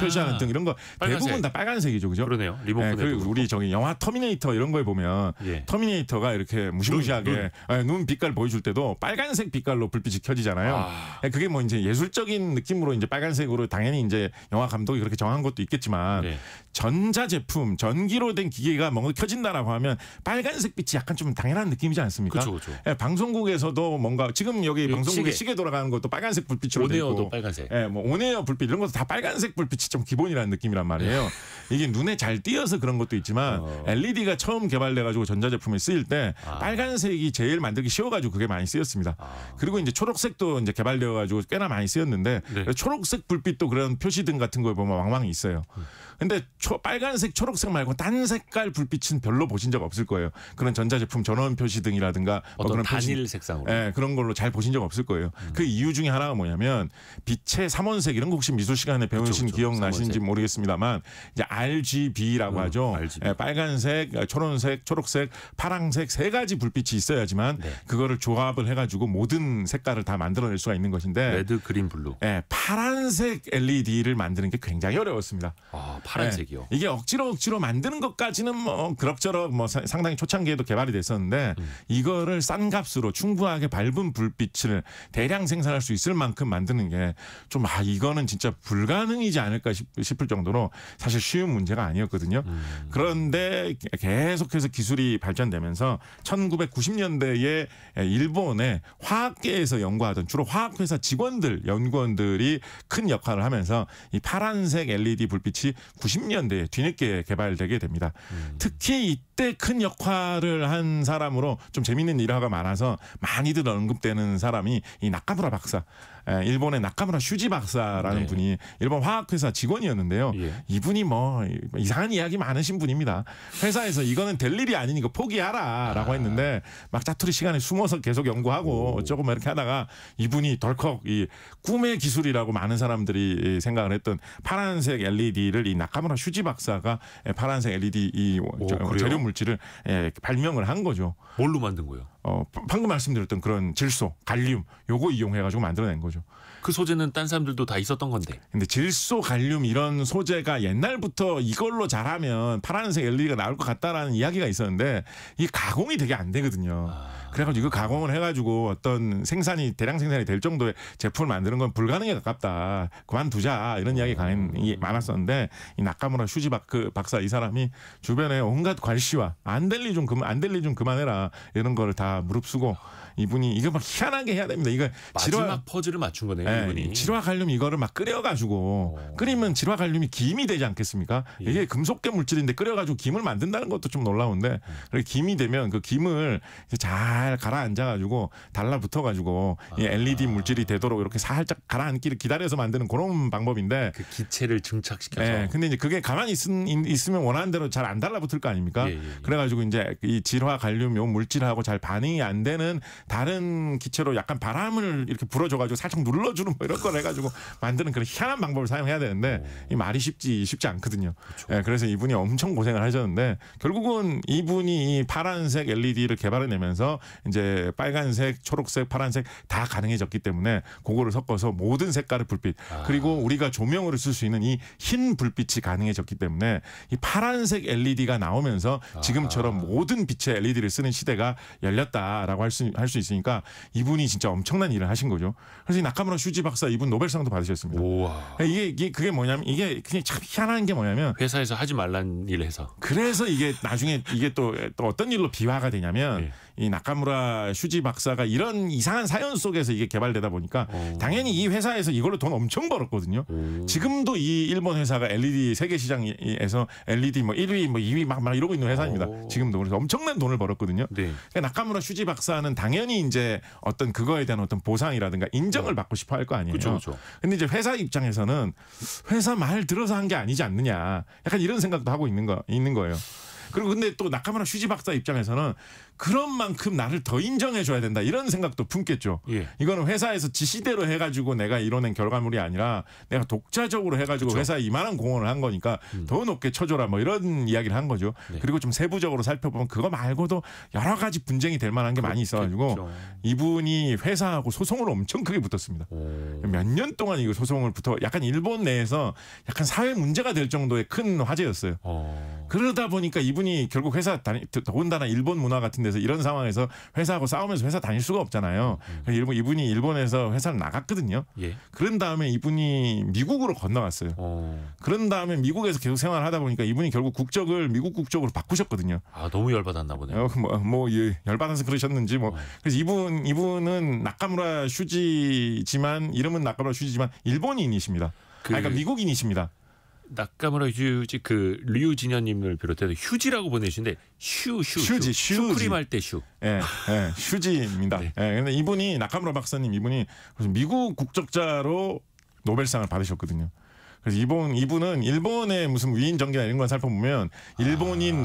표시하는 등 이런 거 빨간색. 대부분 다 빨간색이죠, 그죠? 그러네요. 리모컨에. 그리고 우리 저기 영화 터미네이터 이런 거에 보면 터미네이터가 이렇게 무시무시하게 눈 빛깔 보여줄 때도 빨간색 빛깔로 불빛이 켜지잖아요. 그게 뭐 이제 예술적인 느낌으로 이제 빨간색으로 당연히 이제 영화 감독이 그렇게 정한 것도 있겠지만 전자제품, 전기로 된 기계가 뭔가 켜진다라고 하면 빨간색 빛이 약간 좀 당연한 느낌이지 않습니까? 그렇죠. 방송국에서도 뭔가 지금 여기 방송국에 시계 돌아가는 것도 빨간색 불빛으로 돼 있고, 온에어도 빨간색. 뭐 온에어 불빛 이런 것도 다 빨간색 불빛이 좀 기본이라는 느낌이란 말이에요. 이게 눈에 잘 띄어서 그런 것도 있지만 LED가 처음 개발돼가지고 전자제품에 쓰일 때 빨간색이 제일 만들기 쉬워가지고 그게 많이 쓰였습니다. 그리고 이제 초록색도 이제 개발되어가지고 꽤나 많이 쓰였는데 초록색 불빛 불빛도 그런 표시등 같은 걸 보면 왕왕 있어요. 근데 빨간색, 초록색 말고 딴 색깔 불빛은 별로 보신 적 없을 거예요. 그런 전자제품 전원 표시등이라든가 어떤 그런 단일 색상으로. 예, 그런 걸로 잘 보신 적 없을 거예요. 그 이유 중에 하나가 뭐냐면 빛의 삼원색 이런 거 혹시 미술 시간에 배우신 그쵸, 기억나시는지 삼원색. 모르겠습니다만 이제 RGB라고 하죠. RGB. 예, 빨간색, 초록색, 초록색, 파랑색 세 가지 불빛이 있어야지만 네. 그거를 조합을 해가지고 모든 색깔을 다 만들어낼 수가 있는 것인데 레드, 그린, 블루. 예, 파란색 LED를 만드는 게 굉장히 어려웠습니다. 아, 파란색이요. 네. 이게 억지로 만드는 것까지는 뭐 그럭저럭 뭐 상당히 초창기에도 개발이 됐었는데 이거를 싼 값으로 충분하게 밝은 불빛을 대량 생산할 수 있을 만큼 만드는 게 좀 이거는 진짜 불가능이지 않을까 싶을 정도로 사실 쉬운 문제가 아니었거든요. 그런데 계속해서 기술이 발전되면서 1990년대에 일본의 화학계에서 연구하던 주로 화학회사 직원들, 연구원들이 큰 역할을 하면서 이 파란색 LED 불빛이 90년대에 뒤늦게 개발되게 됩니다. 특히 이때 큰 역할을 한 사람으로 좀 재밌는 일화가 많아서 많이들 언급되는 사람이 이 나카무라 박사, 일본의 나카무라 슈지 박사라는 네. 분이 일본 화학회사 직원이었는데요. 예. 이분이 뭐 이상한 이야기 많으신 분입니다. 회사에서 이거는 될 일이 아니니까 포기하라라고 했는데 막 짜투리 시간에 숨어서 계속 연구하고 어쩌고 막 이렇게 하다가 이분이 덜컥 이 꿈의 기술이라고 많은 사람들이 생각을 했던 파란색 LED를 이 나카무라 슈지 박사가 파란색 LED 이 재료 물질을 발명을 한 거죠. 뭘로 만든 거예요? 방금 말씀드렸던 그런 질소, 갈륨 요거 이용해가지고 만들어낸 거죠. 그 소재는 딴 사람들도 다 있었던 건데. 근데 질소, 갈륨 이런 소재가 옛날부터 이걸로 잘하면 파란색 LED가 나올 것 같다라는 이야기가 있었는데 이 가공이 되게 안 되거든요. 그래가지고 이거 가공을 해가지고 어떤 대량 생산이 될 정도의 제품을 만드는 건 불가능에 가깝다. 그만두자 이런 이야기가 많았었는데 이 나카무라 슈지 박사 이 사람이 주변에 온갖 괄시와 안 될 일 좀 그만해라 이런 거를 다 무릅쓰고 이분이 이거 막 희한하게 해야 됩니다. 이거 마지막 퍼즐을 맞춘 거네요. 이분이. 질화 갈륨 이거를 막 끓여가지고 끓이면 질화 갈륨이 김이 되지 않겠습니까? 예. 이게 금속계 물질인데 끓여가지고 김을 만든다는 것도 좀 놀라운데 김이 되면 그 김을 잘 가라앉아가지고 달라붙어가지고 이 LED 물질이 되도록 이렇게 살짝 가라앉기를 기다려서 만드는 그런 방법인데 그 기체를 증착시켜서. 근데 이제 그게 가만히 있으면 원하는 대로 잘 안 달라붙을 거 아닙니까? 그래가지고 이제 이 질화 갈륨 요 물질하고 잘 반응이 안 되는 다른 기체로 약간 바람을 이렇게 불어줘가지고 살짝 눌러주는 뭐 이런 걸 해가지고 만드는 그런 희한한 방법을 사용해야 되는데 이 말이 쉽지 않거든요. 그래서 이분이 엄청 고생을 하셨는데 결국은 이분이 이 파란색 LED를 개발해내면서 이제 빨간색, 초록색, 파란색 다 가능해졌기 때문에 그거를 섞어서 모든 색깔의 불빛 그리고 우리가 조명으로 쓸 수 있는 이 흰 불빛이 가능해졌기 때문에 이 파란색 LED가 나오면서 지금처럼 모든 빛의 LED를 쓰는 시대가 열렸다라고 할 수 있으니까 이분이 진짜 엄청난 일을 하신 거죠. 그래서 이 나카무라 슈지 박사 이분 노벨상도 받으셨습니다. 우와. 이게 그게 뭐냐면 이게 그냥 참 희한한 게 뭐냐면 회사에서 하지 말란 일을 해서. 그래서 이게 나중에 이게 또 어떤 일로 비화가 되냐면 이 나카무라 슈지 박사가 이런 이상한 사연 속에서 이게 개발되다 보니까 당연히 이 회사에서 이걸로 돈 엄청 벌었거든요. 지금도 이 일본 회사가 LED 세계 시장에서 LED 뭐 1위 뭐 2위 막 이러고 있는 회사입니다. 지금도 그래서 엄청난 돈을 벌었거든요. 네. 그러니까 나카무라 슈지 박사는 당연히 이제 어떤 그거에 대한 어떤 보상이라든가 인정을 받고 싶어 할 거 아니에요. 그렇죠. 근데 이제 회사 입장에서는 회사 말 들어서 한 게 아니지 않느냐. 약간 이런 생각도 하고 있는 거예요. 그리고 근데 또 나카무라 슈지 박사 입장에서는 그런 만큼 나를 더 인정해 줘야 된다 이런 생각도 품겠죠. 이거는 회사에서 지시대로 해가지고 내가 이뤄낸 결과물이 아니라 내가 독자적으로 해가지고 그쵸. 회사에 이만한 공헌을 한 거니까 더 높게 쳐줘라 뭐 이런 이야기를 한 거죠. 그리고 좀 세부적으로 살펴보면 그거 말고도 여러 가지 분쟁이 될 만한 게 많이 있어가지고 이분이 회사하고 소송을 엄청 크게 붙었습니다. 몇 년 동안 이거 소송을 약간 일본 내에서 약간 사회 문제가 될 정도의 큰 화제였어요. 그러다 보니까 이분이 결국 회사 더군다나 일본 문화 같은 데서 이런 상황에서 회사하고 싸우면서 회사 다닐 수가 없잖아요. 이분이 일본에서 회사를 나갔거든요. 그런 다음에 이분이 미국으로 건너갔어요. 그런 다음에 미국에서 계속 생활하다 보니까 이분이 결국 국적을 미국 국적으로 바꾸셨거든요. 너무 열받았나 보네요. 열받아서 그러셨는지 뭐. 그래서 이분은 나카무라 슈지지만 이름은 나카무라 슈지지만 일본인이십니다. 그러니까 미국인이십니다. 나카무라 휴지 그 류진현님을 비롯해서 휴지라고 보내주신데 슈지 슈크림 할 때 슈. 휴지입니다. 근데 이분이 나카무라 박사님 이분이 미국 국적자로 노벨상을 받으셨거든요. 그래서 이분은 일본의 무슨 위인 전기나 이런 걸 살펴보면 일본인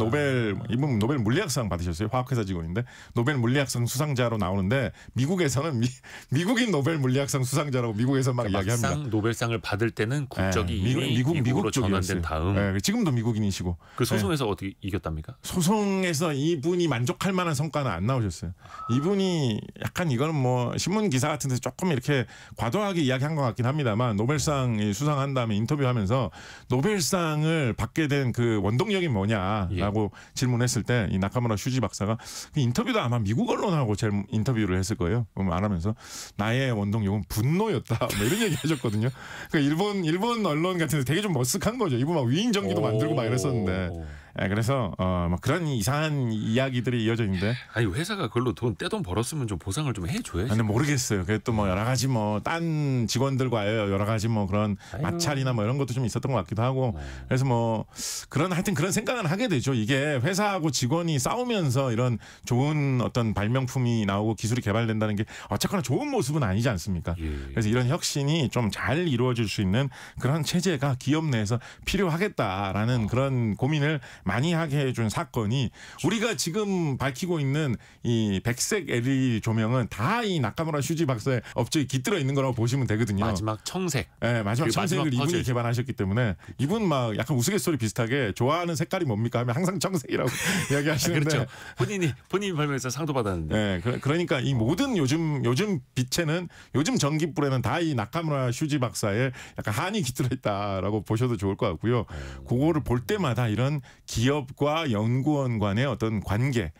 이분 노벨 물리학상 받으셨어요. 화학회사 직원인데 노벨 물리학상 수상자로 나오는데 미국에서는 미국인 노벨 물리학상 수상자라고 미국에서 막 이야기합니다. 막상 노벨상을 받을 때는 국적이 이미 미국으로 전환된 다음 지금도 미국인이시고 그 소송에서 어떻게 이겼답니까? 소송에서 이분이 만족할 만한 성과는 안 나오셨어요. 이분이 약간 이거는 뭐 신문 기사 같은 데서 조금 이렇게 과도하게 이야기한 것 같긴 합니다만 노벨상 수상한 다음에 인터뷰하면서 노벨상을 받게 된 그 원동력이 뭐냐라고 질문했을 때 이 나카무라 슈지 박사가 그 인터뷰도 아마 미국 언론하고 인터뷰를 했을 거예요. 말하면서 나의 원동력은 분노였다. 뭐 이런 얘기 하셨거든요. 그러니까 일본 언론 같은 데 되게 좀 머쓱한 거죠. 이분 막 위인 전기도 만들고 막 이랬었는데. 그래서 뭐 그런 이상한 이야기들이 이어져 있는데 아니 회사가 그걸로 떼돈 벌었으면 좀 보상을 좀 해줘야지. 근데 모르겠어요. 그게 또 뭐 여러 가지 뭐 딴 직원들과의 여러 가지 뭐 그런 마찰이나 뭐 이런 것도 좀 있었던 것 같기도 하고 그래서 뭐 하여튼 그런 생각은 하게 되죠. 이게 회사하고 직원이 싸우면서 이런 좋은 어떤 발명품이 나오고 기술이 개발된다는 게 어쨌거나 좋은 모습은 아니지 않습니까? 그래서 이런 혁신이 좀 잘 이루어질 수 있는 그런 체제가 기업 내에서 필요하겠다라는 그런 고민을 많이 하게 해준 사건이 우리가 지금 밝히고 있는 이 백색 LED 조명은 다 이 나카무라 슈지 박사의 업적이 깃들어 있는 거라고 보시면 되거든요. 마지막 청색. 네, 마지막 청색을 이분이 개발하셨기 때문에 이분 막 약간 우스갯소리 비슷하게 좋아하는 색깔이 뭡니까 하면 항상 청색이라고 이야기하시는데 그렇죠. 본인이 발명해서 상도 받았는데. 네, 그러니까 이 모든 요즘 빛에는 요즘 전기불에는 다 이 나카무라 슈지 박사의 약간 한이 깃들어 있다라고 보셔도 좋을 것 같고요. 그거를 볼 때마다 이런 기업과 연구원 간의 어떤 관계,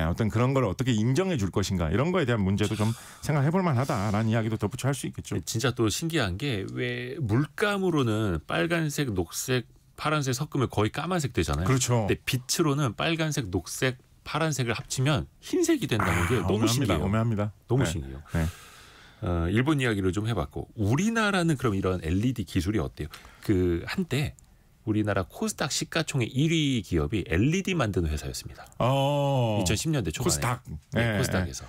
어떤 그런 걸 어떻게 인정해 줄 것인가 이런 거에 대한 문제도 좀 생각해 볼 만하다라는 이야기도 덧붙여 할 수 있겠죠. 진짜 또 신기한 게 왜 물감으로는 빨간색, 녹색, 파란색 섞으면 거의 까만색 되잖아요. 그렇죠. 근데 빛으로는 빨간색, 녹색, 파란색을 합치면 흰색이 된다는 게 너무 신기해요. 오묘합니다. 너무 신기해요. 일본 이야기를 좀 해봤고 우리나라는 그럼 이런 LED 기술이 어때요? 그 한때 우리나라 코스닥 시가총액 1위 기업이 LED 만드는 회사였습니다. 2010년대 초반에. 코스닥. 네, 코스닥에서.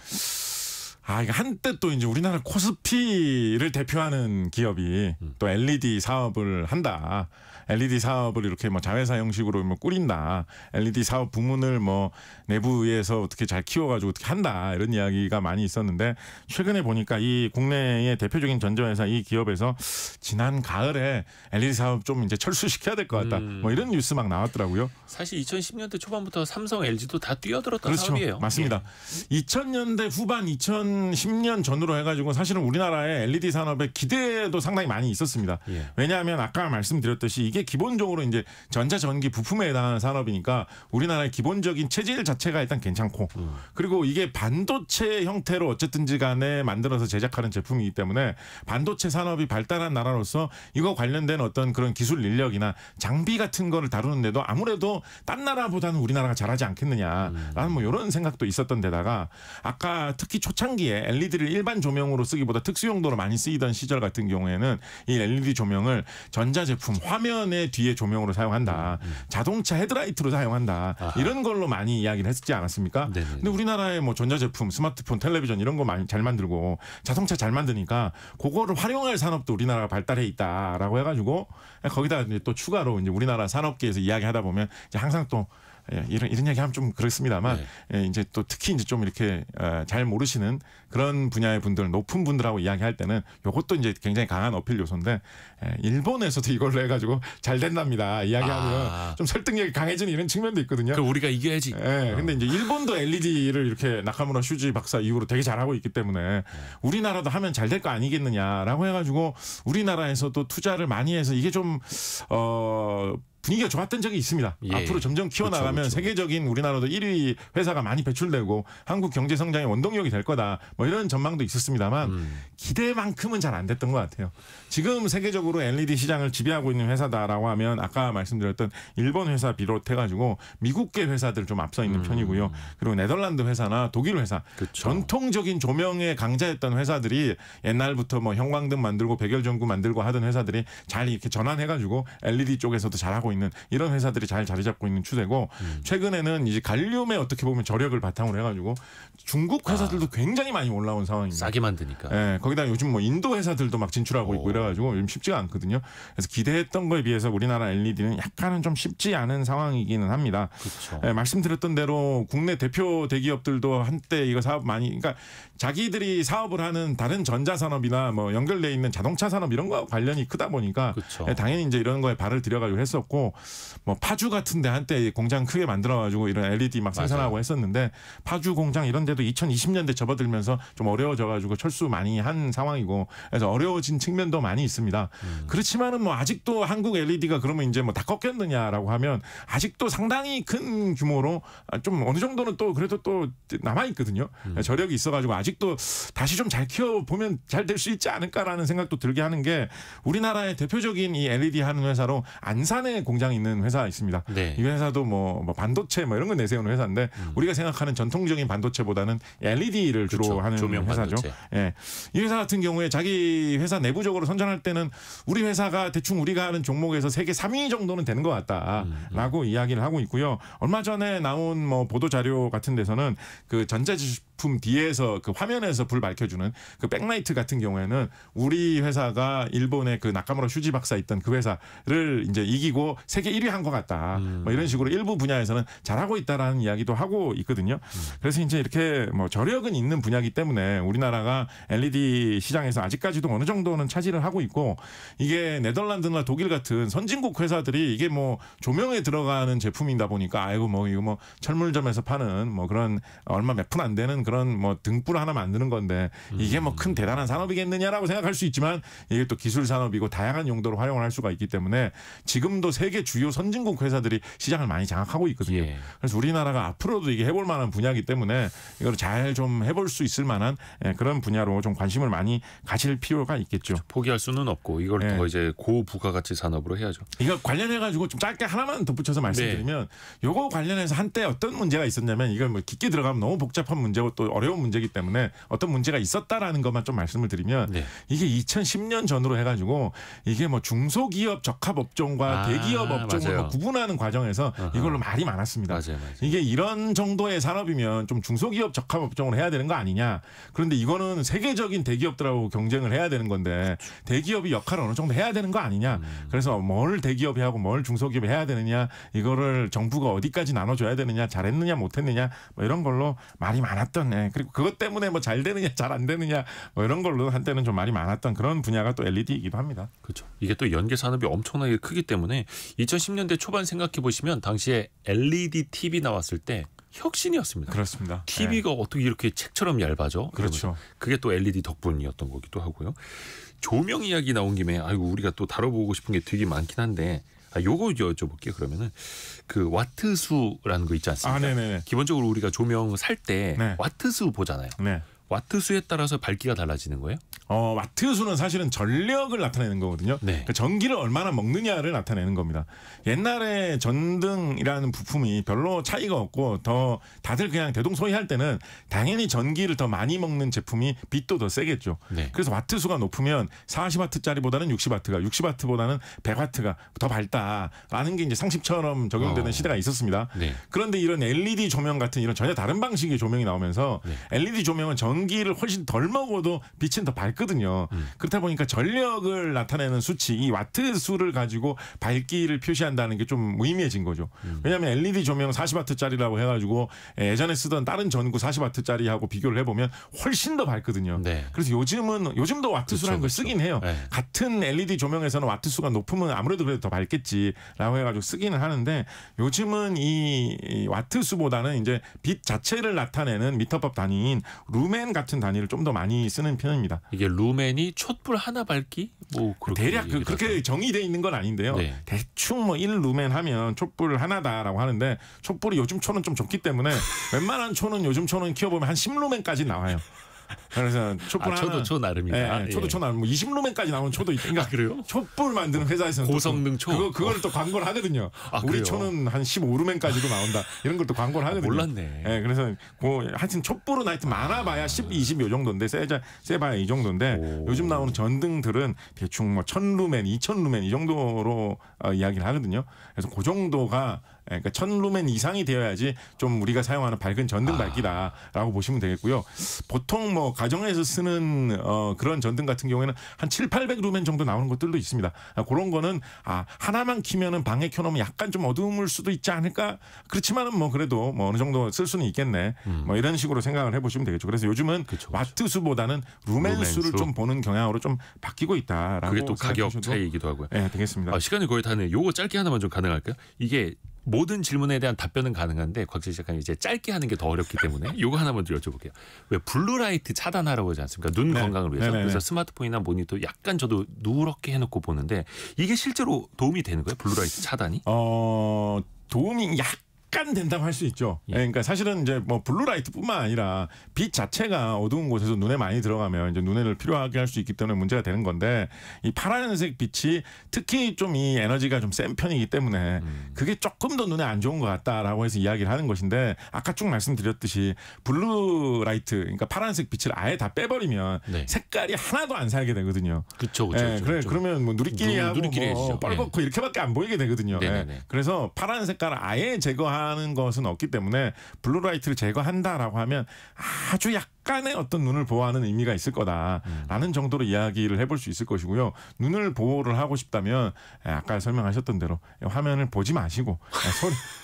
이게 한때 또 이제 우리나라 코스피를 대표하는 기업이 또 LED 사업을 한다. LED 사업을 이렇게 뭐 자회사 형식으로 뭐 꾸린다. LED 사업 부문을 뭐 내부에서 어떻게 잘 키워가지고 어떻게 한다. 이런 이야기가 많이 있었는데 최근에 보니까 이 국내의 대표적인 전자회사 이 기업에서 지난 가을에 LED 사업 좀 이제 철수시켜야 될 것 같다. 뭐 이런 뉴스 막 나왔더라고요. 사실 2010년대 초반부터 삼성, LG도 다 뛰어들었던 그렇죠. 사업이에요. 맞습니다. 2000년대 후반 2010년 전으로 해가지고 사실은 우리나라의 LED 산업에 기대도 상당히 많이 있었습니다. 왜냐하면 아까 말씀드렸듯이 이게 기본적으로 이제 전자전기 부품에 해당하는 산업이니까 우리나라의 기본적인 체질 자체가 일단 괜찮고 그리고 이게 반도체 형태로 어쨌든지 간에 만들어서 제작하는 제품이기 때문에 반도체 산업이 발달한 나라로서 이거 관련된 어떤 그런 기술 인력이나 장비 같은 거를 다루는데도 아무래도 딴 나라보다는 우리나라가 잘하지 않겠느냐라는 뭐 이런 생각도 있었던 데다가 아까 특히 초창기에 LED를 일반 조명으로 쓰기보다 특수용도로 많이 쓰이던 시절 같은 경우에는 이 LED 조명을 전자제품 화면의 뒤에 조명으로 사용한다. 자동차 헤드라이트로 사용한다. 이런 걸로 많이 이야기를 했지 않았습니까? 네네. 근데 우리나라의 뭐 전자제품, 스마트폰, 텔레비전 이런 거 많이 잘 만들고 자동차 잘 만드니까 그거를 활용할 산업도 우리나라가 발달해 있다라고 해가지고 거기다 이제 또 추가로 이제 우리나라 산업계에서 이야기하다 보면 이제 항상 또 이런 얘기하면 좀 그렇습니다만 이제 또 특히 이제 좀 이렇게 잘 모르시는 그런 분야의 분들, 높은 분들하고 이야기할 때는 이것도 이제 굉장히 강한 어필 요소인데 일본에서도 이걸로 해가지고 잘 된답니다. 이야기하면 좀 설득력이 강해지는 이런 측면도 있거든요. 그럼 우리가 이겨야지. 근데 이제 일본도 LED를 이렇게 나카무라 슈지 박사 이후로 되게 잘하고 있기 때문에 우리나라도 하면 잘 될 거 아니겠느냐라고 해가지고 우리나라에서도 투자를 많이 해서 이게 좀 분위기가 좋았던 적이 있습니다. 앞으로 점점 키워나가면 그렇죠. 세계적인 우리나라도 1위 회사가 많이 배출되고 한국 경제 성장의 원동력이 될 거다. 뭐 이런 전망도 있었습니다만 기대만큼은 잘 안 됐던 것 같아요. 지금 세계적으로 LED 시장을 지배하고 있는 회사다라고 하면 아까 말씀드렸던 일본 회사 비롯해가지고 미국계 회사들 좀 앞서 있는 편이고요. 그리고 네덜란드 회사나 독일 회사 그렇죠. 전통적인 조명에 강자였던 회사들이 옛날부터 뭐 형광등 만들고 백열전구 만들고 하던 회사들이 잘 이렇게 전환해가지고 LED 쪽에서도 잘하고 있는 이런 회사들이 잘 자리 잡고 있는 추세고 최근에는 이제 갈륨에 어떻게 보면 저력을 바탕으로 해가지고 중국 회사들도 굉장히 많이 올라온 상황입니다. 싸게 만드니까. 예, 거기다 요즘 뭐 인도 회사들도 막 진출하고 있고 이래가지고 요즘 쉽지가 않거든요. 그래서 기대했던 거에 비해서 우리나라 LED는 약간은 좀 쉽지 않은 상황이기는 합니다. 그렇죠. 예, 말씀드렸던 대로 국내 대표 대기업들도 한때 이거 사업 많이, 그러니까 자기들이 사업을 하는 다른 전자산업이나 뭐 연결돼 있는 자동차 산업 이런 거 관련이 크다 보니까 그렇죠. 예, 당연히 이제 이런 거에 발을 들여가지고 했었고 뭐 파주 같은데 한때 공장 크게 만들어가지고 이런 LED 막 생산하고 맞아요. 했었는데 파주 공장 이런 데도 2020년대 접어들면서 좀 어려워져가지고 철수 많이 한 상황이고 그래서 어려워진 측면도 많이 있습니다. 그렇지만은 뭐 아직도 한국 LED가 그러면 이제 뭐 다 꺾였느냐라고 하면 아직도 상당히 큰 규모로 좀 어느 정도는 또 그래도 또 남아 있거든요. 저력이 있어가지고 아직도 다시 좀 잘 키워보면 잘 될 수 있지 않을까라는 생각도 들게 하는 게 우리나라의 대표적인 이 LED 하는 회사로 안산에 공장이 있는 회사가 있습니다. 네. 이 회사도 뭐 반도체 뭐 이런 거 내세우는 회사인데 우리가 생각하는 전통적인 반도체보다는 LED를 주로 그렇죠. 하는 조명 회사죠. 반도체. 예. 이 회사 같은 경우에 자기 회사 내부적으로 선전할 때는 우리 회사가 대충 우리가 하는 종목에서 세계 3위 정도는 되는 것 같다라고 이야기를 하고 있고요. 얼마 전에 나온 뭐 보도 자료 같은 데서는 그 전자제품 뒤에서 그 화면에서 불 밝혀주는 그 백라이트 같은 경우에는 우리 회사가 일본의 그 나카무라 슈지 박사 있던 그 회사를 이제 이기고 세계 1위 한 것 같다. 뭐 이런 식으로 일부 분야에서는 잘하고 있다라는 이야기도 하고 있거든요. 그래서 이제 이렇게 뭐 저력은 있는 분야이기 때문에 우리나라가 LED 시장에서 아직까지도 어느 정도는 차지를 하고 있고 이게 네덜란드나 독일 같은 선진국 회사들이 이게 뭐 조명에 들어가는 제품이다 보니까 아이고 뭐 이거 뭐 철물점에서 파는 뭐 그런 얼마 몇 푼 안 되는 그런 뭐 등불 하나 만드는 건데 이게 뭐 큰 대단한 산업이겠느냐라고 생각할 수 있지만 이게 또 기술 산업이고 다양한 용도로 활용을 할 수가 있기 때문에 지금도 세계 주요 선진국 회사들이 시장을 많이 장악하고 있거든요. 예. 그래서 우리나라가 앞으로도 이게 해볼 만한 분야이기 때문에 이걸 잘 좀 해볼 수 있을 만한 그런 분야로 좀 관심을 많이 가질 필요가 있겠죠. 포기할 수는 없고 이걸 네. 더 이제 고부가가치 산업으로 해야죠. 이거 관련해 가지고 좀 짧게 하나만 덧붙여서 말씀드리면 요거 관련해서 한때 어떤 문제가 있었냐면 이걸 뭐 깊게 들어가면 너무 복잡한 문제고 또 어려운 문제이기 때문에 어떤 문제가 있었다라는 것만 좀 말씀을 드리면 네. 이게 2010년 전으로 해가지고 이게 뭐 중소기업 적합 업종과 대기업 업종을 뭐 구분하는 과정에서 이걸로 말이 많았습니다. 맞아요. 이게 이런 정도의 산업이면 좀 중소기업 적합 업종으로 해야 되는 거 아니냐. 그런데 이거는 세계적인 대기업들하고 경쟁을 해야 되는 건데 대기업이 역할을 어느 정도 해야 되는 거 아니냐. 그래서 뭘 대기업이 하고 뭘 중소기업이 해야 되느냐. 이거를 정부가 어디까지 나눠줘야 되느냐. 잘했느냐 못했느냐. 뭐 이런 걸로 말이 많았던. 그리고 그것 때문에 뭐 잘 되느냐 잘 안 되느냐 뭐 이런 걸로 한때는 좀 말이 많았던 그런 분야가 또 LED이기도 합니다. 그렇죠. 이게 또 연계 산업이 엄청나게 크기 때문에 2010년대 초반 생각해 보시면 당시에 LED TV 나왔을 때 혁신이었습니다. 그렇습니다. TV가 어떻게 이렇게 책처럼 얇아져? 그렇죠. 그게 또 LED 덕분이었던 거기도 하고요. 조명 이야기 나온 김에 아이고 우리가 또 다뤄보고 싶은 게 되게 많긴 한데 요거 여쭤볼게요. 그러면은 그 와트수라는 거 있지 않습니까? 네네. 기본적으로 우리가 조명 살 때 네. 와트수 보잖아요. 네. 와트수에 따라서 밝기가 달라지는 거예요? 와트수는 사실은 전력을 나타내는 거거든요. 네. 그러니까 전기를 얼마나 먹느냐를 나타내는 겁니다. 옛날에 전등이라는 부품이 별로 차이가 없고 더 다들 그냥 대동소이할 때는 당연히 전기를 더 많이 먹는 제품이 빛도 더 세겠죠. 네. 그래서 와트수가 높으면 40와트짜리보다는 60와트가 60와트보다는 100와트가 더 밝다라는 게 이제 상식처럼 적용되는 시대가 있었습니다. 네. 그런데 이런 LED 조명 같은 이런 전혀 다른 방식의 조명이 나오면서 LED 조명은 전기를 훨씬 덜 먹어도 빛은 더 밝거든요. 그렇다 보니까 전력을 나타내는 수치, 이 와트 수를 가지고 밝기를 표시한다는 게 좀 무의미해진 거죠. 왜냐하면 LED 조명 40와트짜리라고 해가지고 예전에 쓰던 다른 전구 40와트짜리하고 비교를 해보면 훨씬 더 밝거든요. 네. 그래서 요즘도 와트 수라는 걸 쓰긴 해요. 네. 같은 LED 조명에서는 와트 수가 높으면 아무래도 그래도 더 밝겠지라고 해가지고 쓰기는 하는데 요즘은 이 와트 수보다는 이제 빛 자체를 나타내는 미터법 단위인 루멘 같은 단위를 좀 더 많이 쓰는 편입니다. 이게 루멘이 촛불 하나 밝기? 뭐 그렇게 대략 그렇게 정의되어 있는 건 아닌데요. 네. 대충 뭐 1루멘 하면 촛불 하나다라고 하는데 촛불이 요즘 초는 좀 적기 때문에 웬만한 초는 요즘 초는 키워보면 한 10루멘까지 나와요. 그래서 촛불 하나. 초도 초 나름이다. 예, 초도 초 나름. 뭐 20루멘까지 나오는 초도 있으니까. 그래요? 촛불 만드는 회사에서는 고성능 초. 그걸 또 광고를 하거든요. 우리 그래요? 초는 한 15루멘까지도 나온다. 이런 걸 또 광고를 하거든요. 몰랐네. 예, 그래서 하여튼 촛불은 하여튼 많아봐야 10, 20 요 정도인데 세봐야 이 정도인데 요즘 나오는 전등들은 대충 뭐 1000루멘, 2000루멘 이 정도로 이야기를 하거든요. 그래서 그 정도가 그러니까 1000루멘 이상이 되어야지 좀 우리가 사용하는 밝은 전등 밝기다라고 보시면 되겠고요. 보통 뭐 가정에서 쓰는 그런 전등 같은 경우에는 한 7, 800루멘 정도 나오는 것들도 있습니다. 그런 거는 하나만 키면은 방에 켜놓으면 약간 좀 어두울 수도 있지 않을까? 그렇지만은 뭐 그래도 뭐 어느 정도 쓸 수는 있겠네. 뭐 이런 식으로 생각을 해보시면 되겠죠. 그래서 요즘은 그쵸. 와트 수보다는 루멘 수를 좀 보는 경향으로 좀 바뀌고 있다라고 그게 또 가격 생각하셔도 차이이기도 하고요. 네, 되겠습니다. 시간이 거의 다네. 요거 짧게 하나만 좀 가능할까요? 이게 모든 질문에 대한 답변은 가능한데 곽재 작가님 이제 짧게 하는 게 더 어렵기 때문에 요거 하나만 좀 여쭤볼게요. 왜 블루라이트 차단하라고 하지 않습니까? 눈 네. 건강을 위해서. 네네네. 그래서 스마트폰이나 모니터 약간 저도 누렇게 해놓고 보는데 이게 실제로 도움이 되는 거예요? 블루라이트 차단이? 도움이 약간 된다고 할 수 있죠. 예. 그러니까 사실은 이제 뭐 블루라이트뿐만 아니라 빛 자체가 어두운 곳에서 눈에 많이 들어가면 이제 눈을 필요하게 할 수 있기 때문에 문제가 되는 건데 이 파란색 빛이 특히 좀 이 에너지가 좀 센 편이기 때문에 그게 조금 더 눈에 안 좋은 것 같다라고 해서 이야기를 하는 것인데 아까 쭉 말씀드렸듯이 블루라이트 그러니까 파란색 빛을 아예 다 빼버리면 네. 색깔이 하나도 안 살게 되거든요. 그렇죠. 예, 그러면 뭐 누리끼리하고 누리끼리 뭐 해지죠. 뻘겋고 이렇게밖에 안 보이게 되거든요. 네네네. 예. 그래서 파란 색깔을 아예 제거하는 것은 없기 때문에 블루라이트를 제거한다라고 하면 아주 약간의 어떤 눈을 보호하는 의미가 있을 거다라는 정도로 이야기를 해볼 수 있을 것이고요. 눈을 보호를 하고 싶다면 아까 설명하셨던 대로 화면을 보지 마시고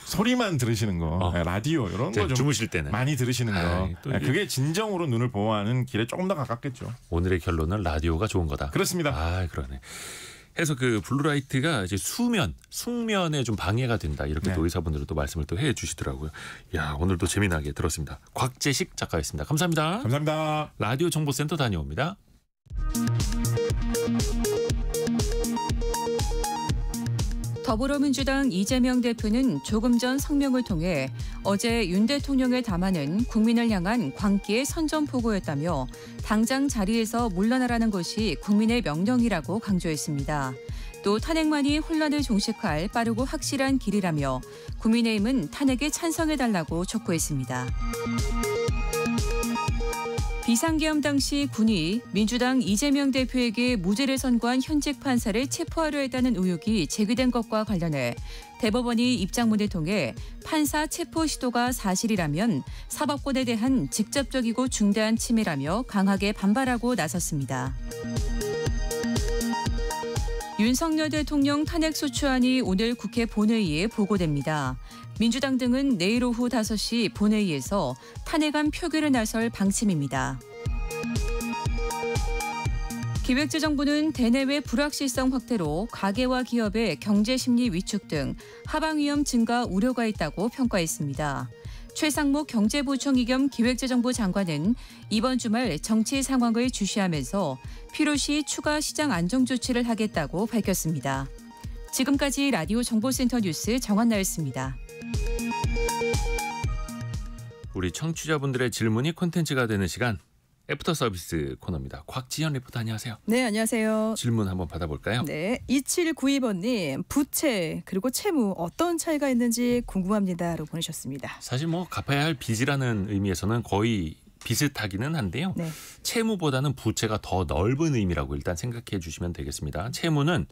소리만 들으시는 거, 라디오 이런 거 좀 주무실 때는 많이 들으시는 거. 또 이게- 그게 진정으로 눈을 보호하는 길에 조금 더 가깝겠죠. 오늘의 결론은 라디오가 좋은 거다. 그렇습니다. 그러네. 해서 그 블루라이트가 이제 숙면에 좀 방해가 된다 이렇게 네. 또 의사분들은 또 말씀을 또 해주시더라고요. 야 오늘도 재미나게 들었습니다. 곽재식 작가였습니다. 감사합니다. 감사합니다. 라디오 정보센터 다녀옵니다. 더불어민주당 이재명 대표는 조금 전 성명을 통해 어제 윤 대통령의 담화는 국민을 향한 광기의 선전포고였다며 당장 자리에서 물러나라는 것이 국민의 명령이라고 강조했습니다. 또 탄핵만이 혼란을 종식할 빠르고 확실한 길이라며 국민의힘은 탄핵에 찬성해달라고 촉구했습니다. 비상계엄 당시 군이 민주당 이재명 대표에게 무죄를 선고한 현직 판사를 체포하려 했다는 의혹이 제기된 것과 관련해 대법원이 입장문을 통해 판사 체포 시도가 사실이라면 사법권에 대한 직접적이고 중대한 침해라며 강하게 반발하고 나섰습니다. 윤석열 대통령 탄핵소추안이 오늘 국회 본회의에 보고됩니다. 민주당 등은 내일 오후 5시 본회의에서 탄핵안 표결에 나설 방침입니다. 기획재정부는 대내외 불확실성 확대로 가계와 기업의 경제심리 위축 등 하방위험 증가 우려가 있다고 평가했습니다. 최상목 경제부총리 겸 기획재정부 장관은 이번 주말 정치 상황을 주시하면서 필요시 추가 시장 안정 조치를 하겠다고 밝혔습니다. 지금까지 라디오 정보센터 뉴스 정한나였습니다. 우리 청취자분들의 질문이 콘텐츠가 되는 시간 애프터 서비스 코너입니다. 곽지연 리포터 안녕하세요. 네, 안녕하세요. 질문 한번 받아볼까요? 네, 2792번님 부채 그리고 채무 어떤 차이가 있는지 궁금합니다라고 보내셨습니다. 사실 뭐 갚아야 할 빚이라는 의미에서는 거의 비슷하기는 한데요. 네. 채무보다는 부채가 더 넓은 의미라고 일단 생각해 주시면 되겠습니다. 채무는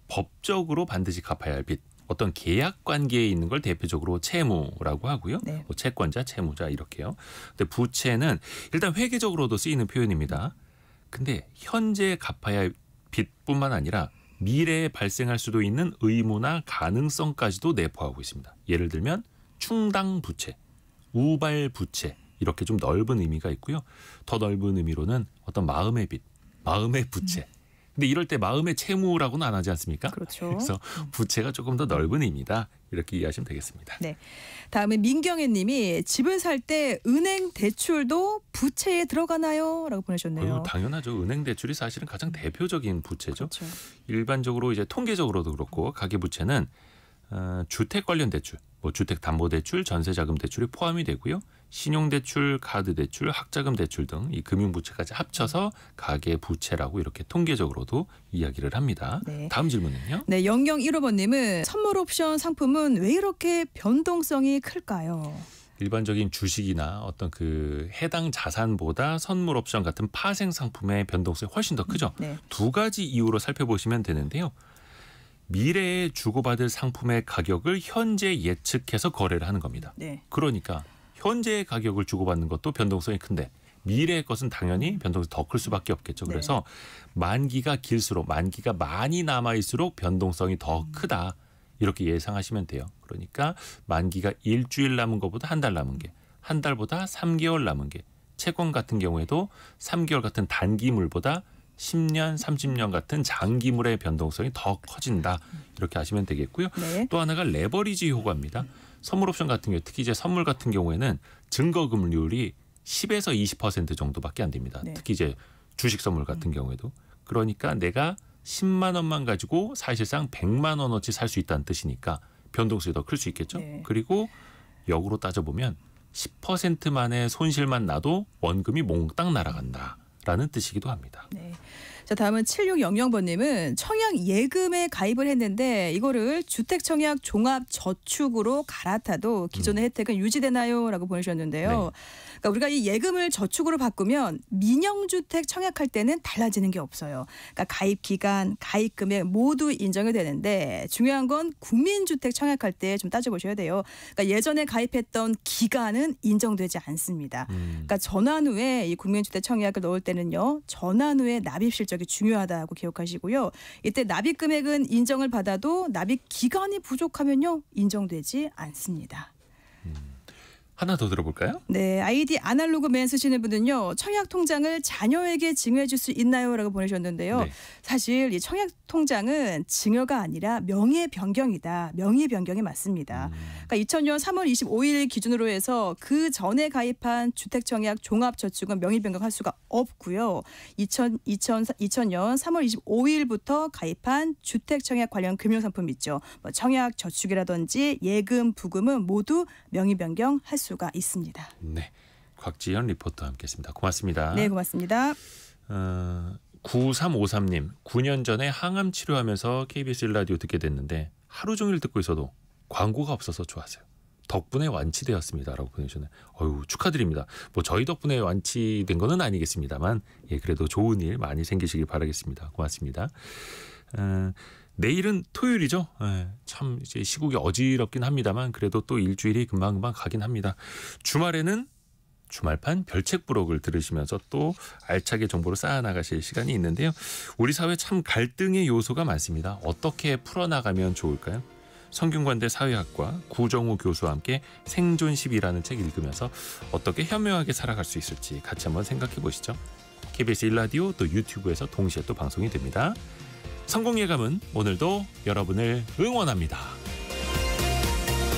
법적으로 반드시 갚아야 할 빚. 어떤 계약 관계에 있는 걸 대표적으로 채무라고 하고요. 네. 뭐 채권자, 채무자 이렇게요. 근데 부채는 일단 회계적으로도 쓰이는 표현입니다. 근데 현재 갚아야 할 빚뿐만 아니라 미래에 발생할 수도 있는 의무나 가능성까지도 내포하고 있습니다. 예를 들면 충당 부채, 우발 부채 이렇게 좀 넓은 의미가 있고요. 더 넓은 의미로는 어떤 마음의 빚, 마음의 부채. 근데 이럴 때 마음의 채무라고는 안 하지 않습니까? 그렇죠. 그래서 부채가 조금 더 넓은 의미다. 이렇게 이해하시면 되겠습니다. 네. 다음은 민경애 님이 집을 살 때 은행 대출도 부채에 들어가나요? 라고 보내셨네요. 당연하죠. 은행 대출이 사실은 가장 대표적인 부채죠. 그렇죠. 일반적으로 이제 통계적으로도 그렇고 가계부채는 주택 관련 대출, 뭐 주택담보대출, 전세자금대출이 포함이 되고요. 신용대출, 카드대출, 학자금대출 등 이 금융부채까지 합쳐서 가계부채라고 이렇게 통계적으로도 이야기를 합니다. 네. 다음 질문은요. 네, 0015번님은 선물 옵션 상품은 왜 이렇게 변동성이 클까요? 일반적인 주식이나 어떤 그 해당 자산보다 선물 옵션 같은 파생 상품의 변동성이 훨씬 더 크죠. 네. 두 가지 이유로 살펴보시면 되는데요. 미래에 주고받을 상품의 가격을 현재 예측해서 거래를 하는 겁니다. 네. 그러니까 현재의 가격을 주고받는 것도 변동성이 큰데 미래의 것은 당연히 변동성이 더 클 수밖에 없겠죠. 네. 그래서 만기가 길수록 만기가 많이 남아있을수록 변동성이 더 크다. 이렇게 예상하시면 돼요. 그러니까 만기가 일주일 남은 것보다 한 달 남은 게, 한 달보다 3개월 남은 게, 채권 같은 경우에도 3개월 같은 단기물보다 10년, 30년 같은 장기물의 변동성이 더 커진다. 이렇게 하시면 되겠고요. 네. 또 하나가 레버리지 효과입니다. 선물 옵션 같은 경우, 특히 이제 선물 같은 경우에는 증거금률이 10에서 20% 정도밖에 안 됩니다. 네. 특히 이제 주식 선물 같은 경우에도. 그러니까 내가 10만 원만 가지고 사실상 100만 원어치 살 수 있다는 뜻이니까 변동성이 더 클 수 있겠죠. 네. 그리고 역으로 따져보면 10%만의 손실만 나도 원금이 몽땅 날아간다라는 뜻이기도 합니다. 네. 자, 다음은 7600번님은 청약 예금에 가입을 했는데 이거를 주택청약 종합저축으로 갈아타도 기존의 혜택은 유지되나요? 라고 보내주셨는데요. 네. 그러니까 우리가 이 예금을 저축으로 바꾸면 민영주택 청약할 때는 달라지는 게 없어요. 그러니까 가입 기간, 가입 금액 모두 인정이 되는데 중요한 건 국민주택 청약할 때 좀 따져보셔야 돼요. 그러니까 예전에 가입했던 기간은 인정되지 않습니다. 그러니까 전환 후에 이 국민주택 청약을 넣을 때는요. 전환 후에 납입 실적이 중요하다고 기억하시고요. 이때 납입 금액은 인정을 받아도 납입 기간이 부족하면요. 인정되지 않습니다. 하나 더 들어볼까요? 네, 아이디 아날로그맨 쓰시는 분은요. 청약 통장을 자녀에게 증여해 줄 수 있나요? 라고 보내셨는데요. 네. 사실 이 청약 통장은 증여가 아니라 명의 변경이다. 명의 변경이 맞습니다. 그러니까 2000년 3월 25일 기준으로 해서 그 전에 가입한 주택청약 종합저축은 명의 변경할 수가 없고요. 2000년 3월 25일부터 가입한 주택청약 관련 금융상품 있죠. 뭐 청약저축이라든지 예금, 부금은 모두 명의 변경할 수가 있습니다. 네, 곽지연 리포터와 함께했습니다. 고맙습니다. 네, 고맙습니다. 9353님, 9년 전에 항암 치료하면서 KBS 1라디오 듣게 됐는데 하루 종일 듣고 있어도 광고가 없어서 좋았어요. 덕분에 완치되었습니다라고 보내주셨네요. 어유 축하드립니다. 뭐 저희 덕분에 완치된 거는 아니겠습니다만 예, 그래도 좋은 일 많이 생기시길 바라겠습니다. 고맙습니다. 내일은 토요일이죠. 참 이제 시국이 어지럽긴 합니다만 그래도 또 일주일이 금방금방 가긴 합니다. 주말에는 주말판 별책 부록을 들으시면서 또 알차게 정보를 쌓아나가실 시간이 있는데요. 우리 사회 참 갈등의 요소가 많습니다. 어떻게 풀어나가면 좋을까요? 성균관대 사회학과 구정우 교수와 함께 생존10이라는 책 읽으면서 어떻게 현명하게 살아갈 수 있을지 같이 한번 생각해 보시죠. KBS 1라디오 또 유튜브에서 동시에 또 방송이 됩니다. 성공예감은 오늘도 여러분을 응원합니다.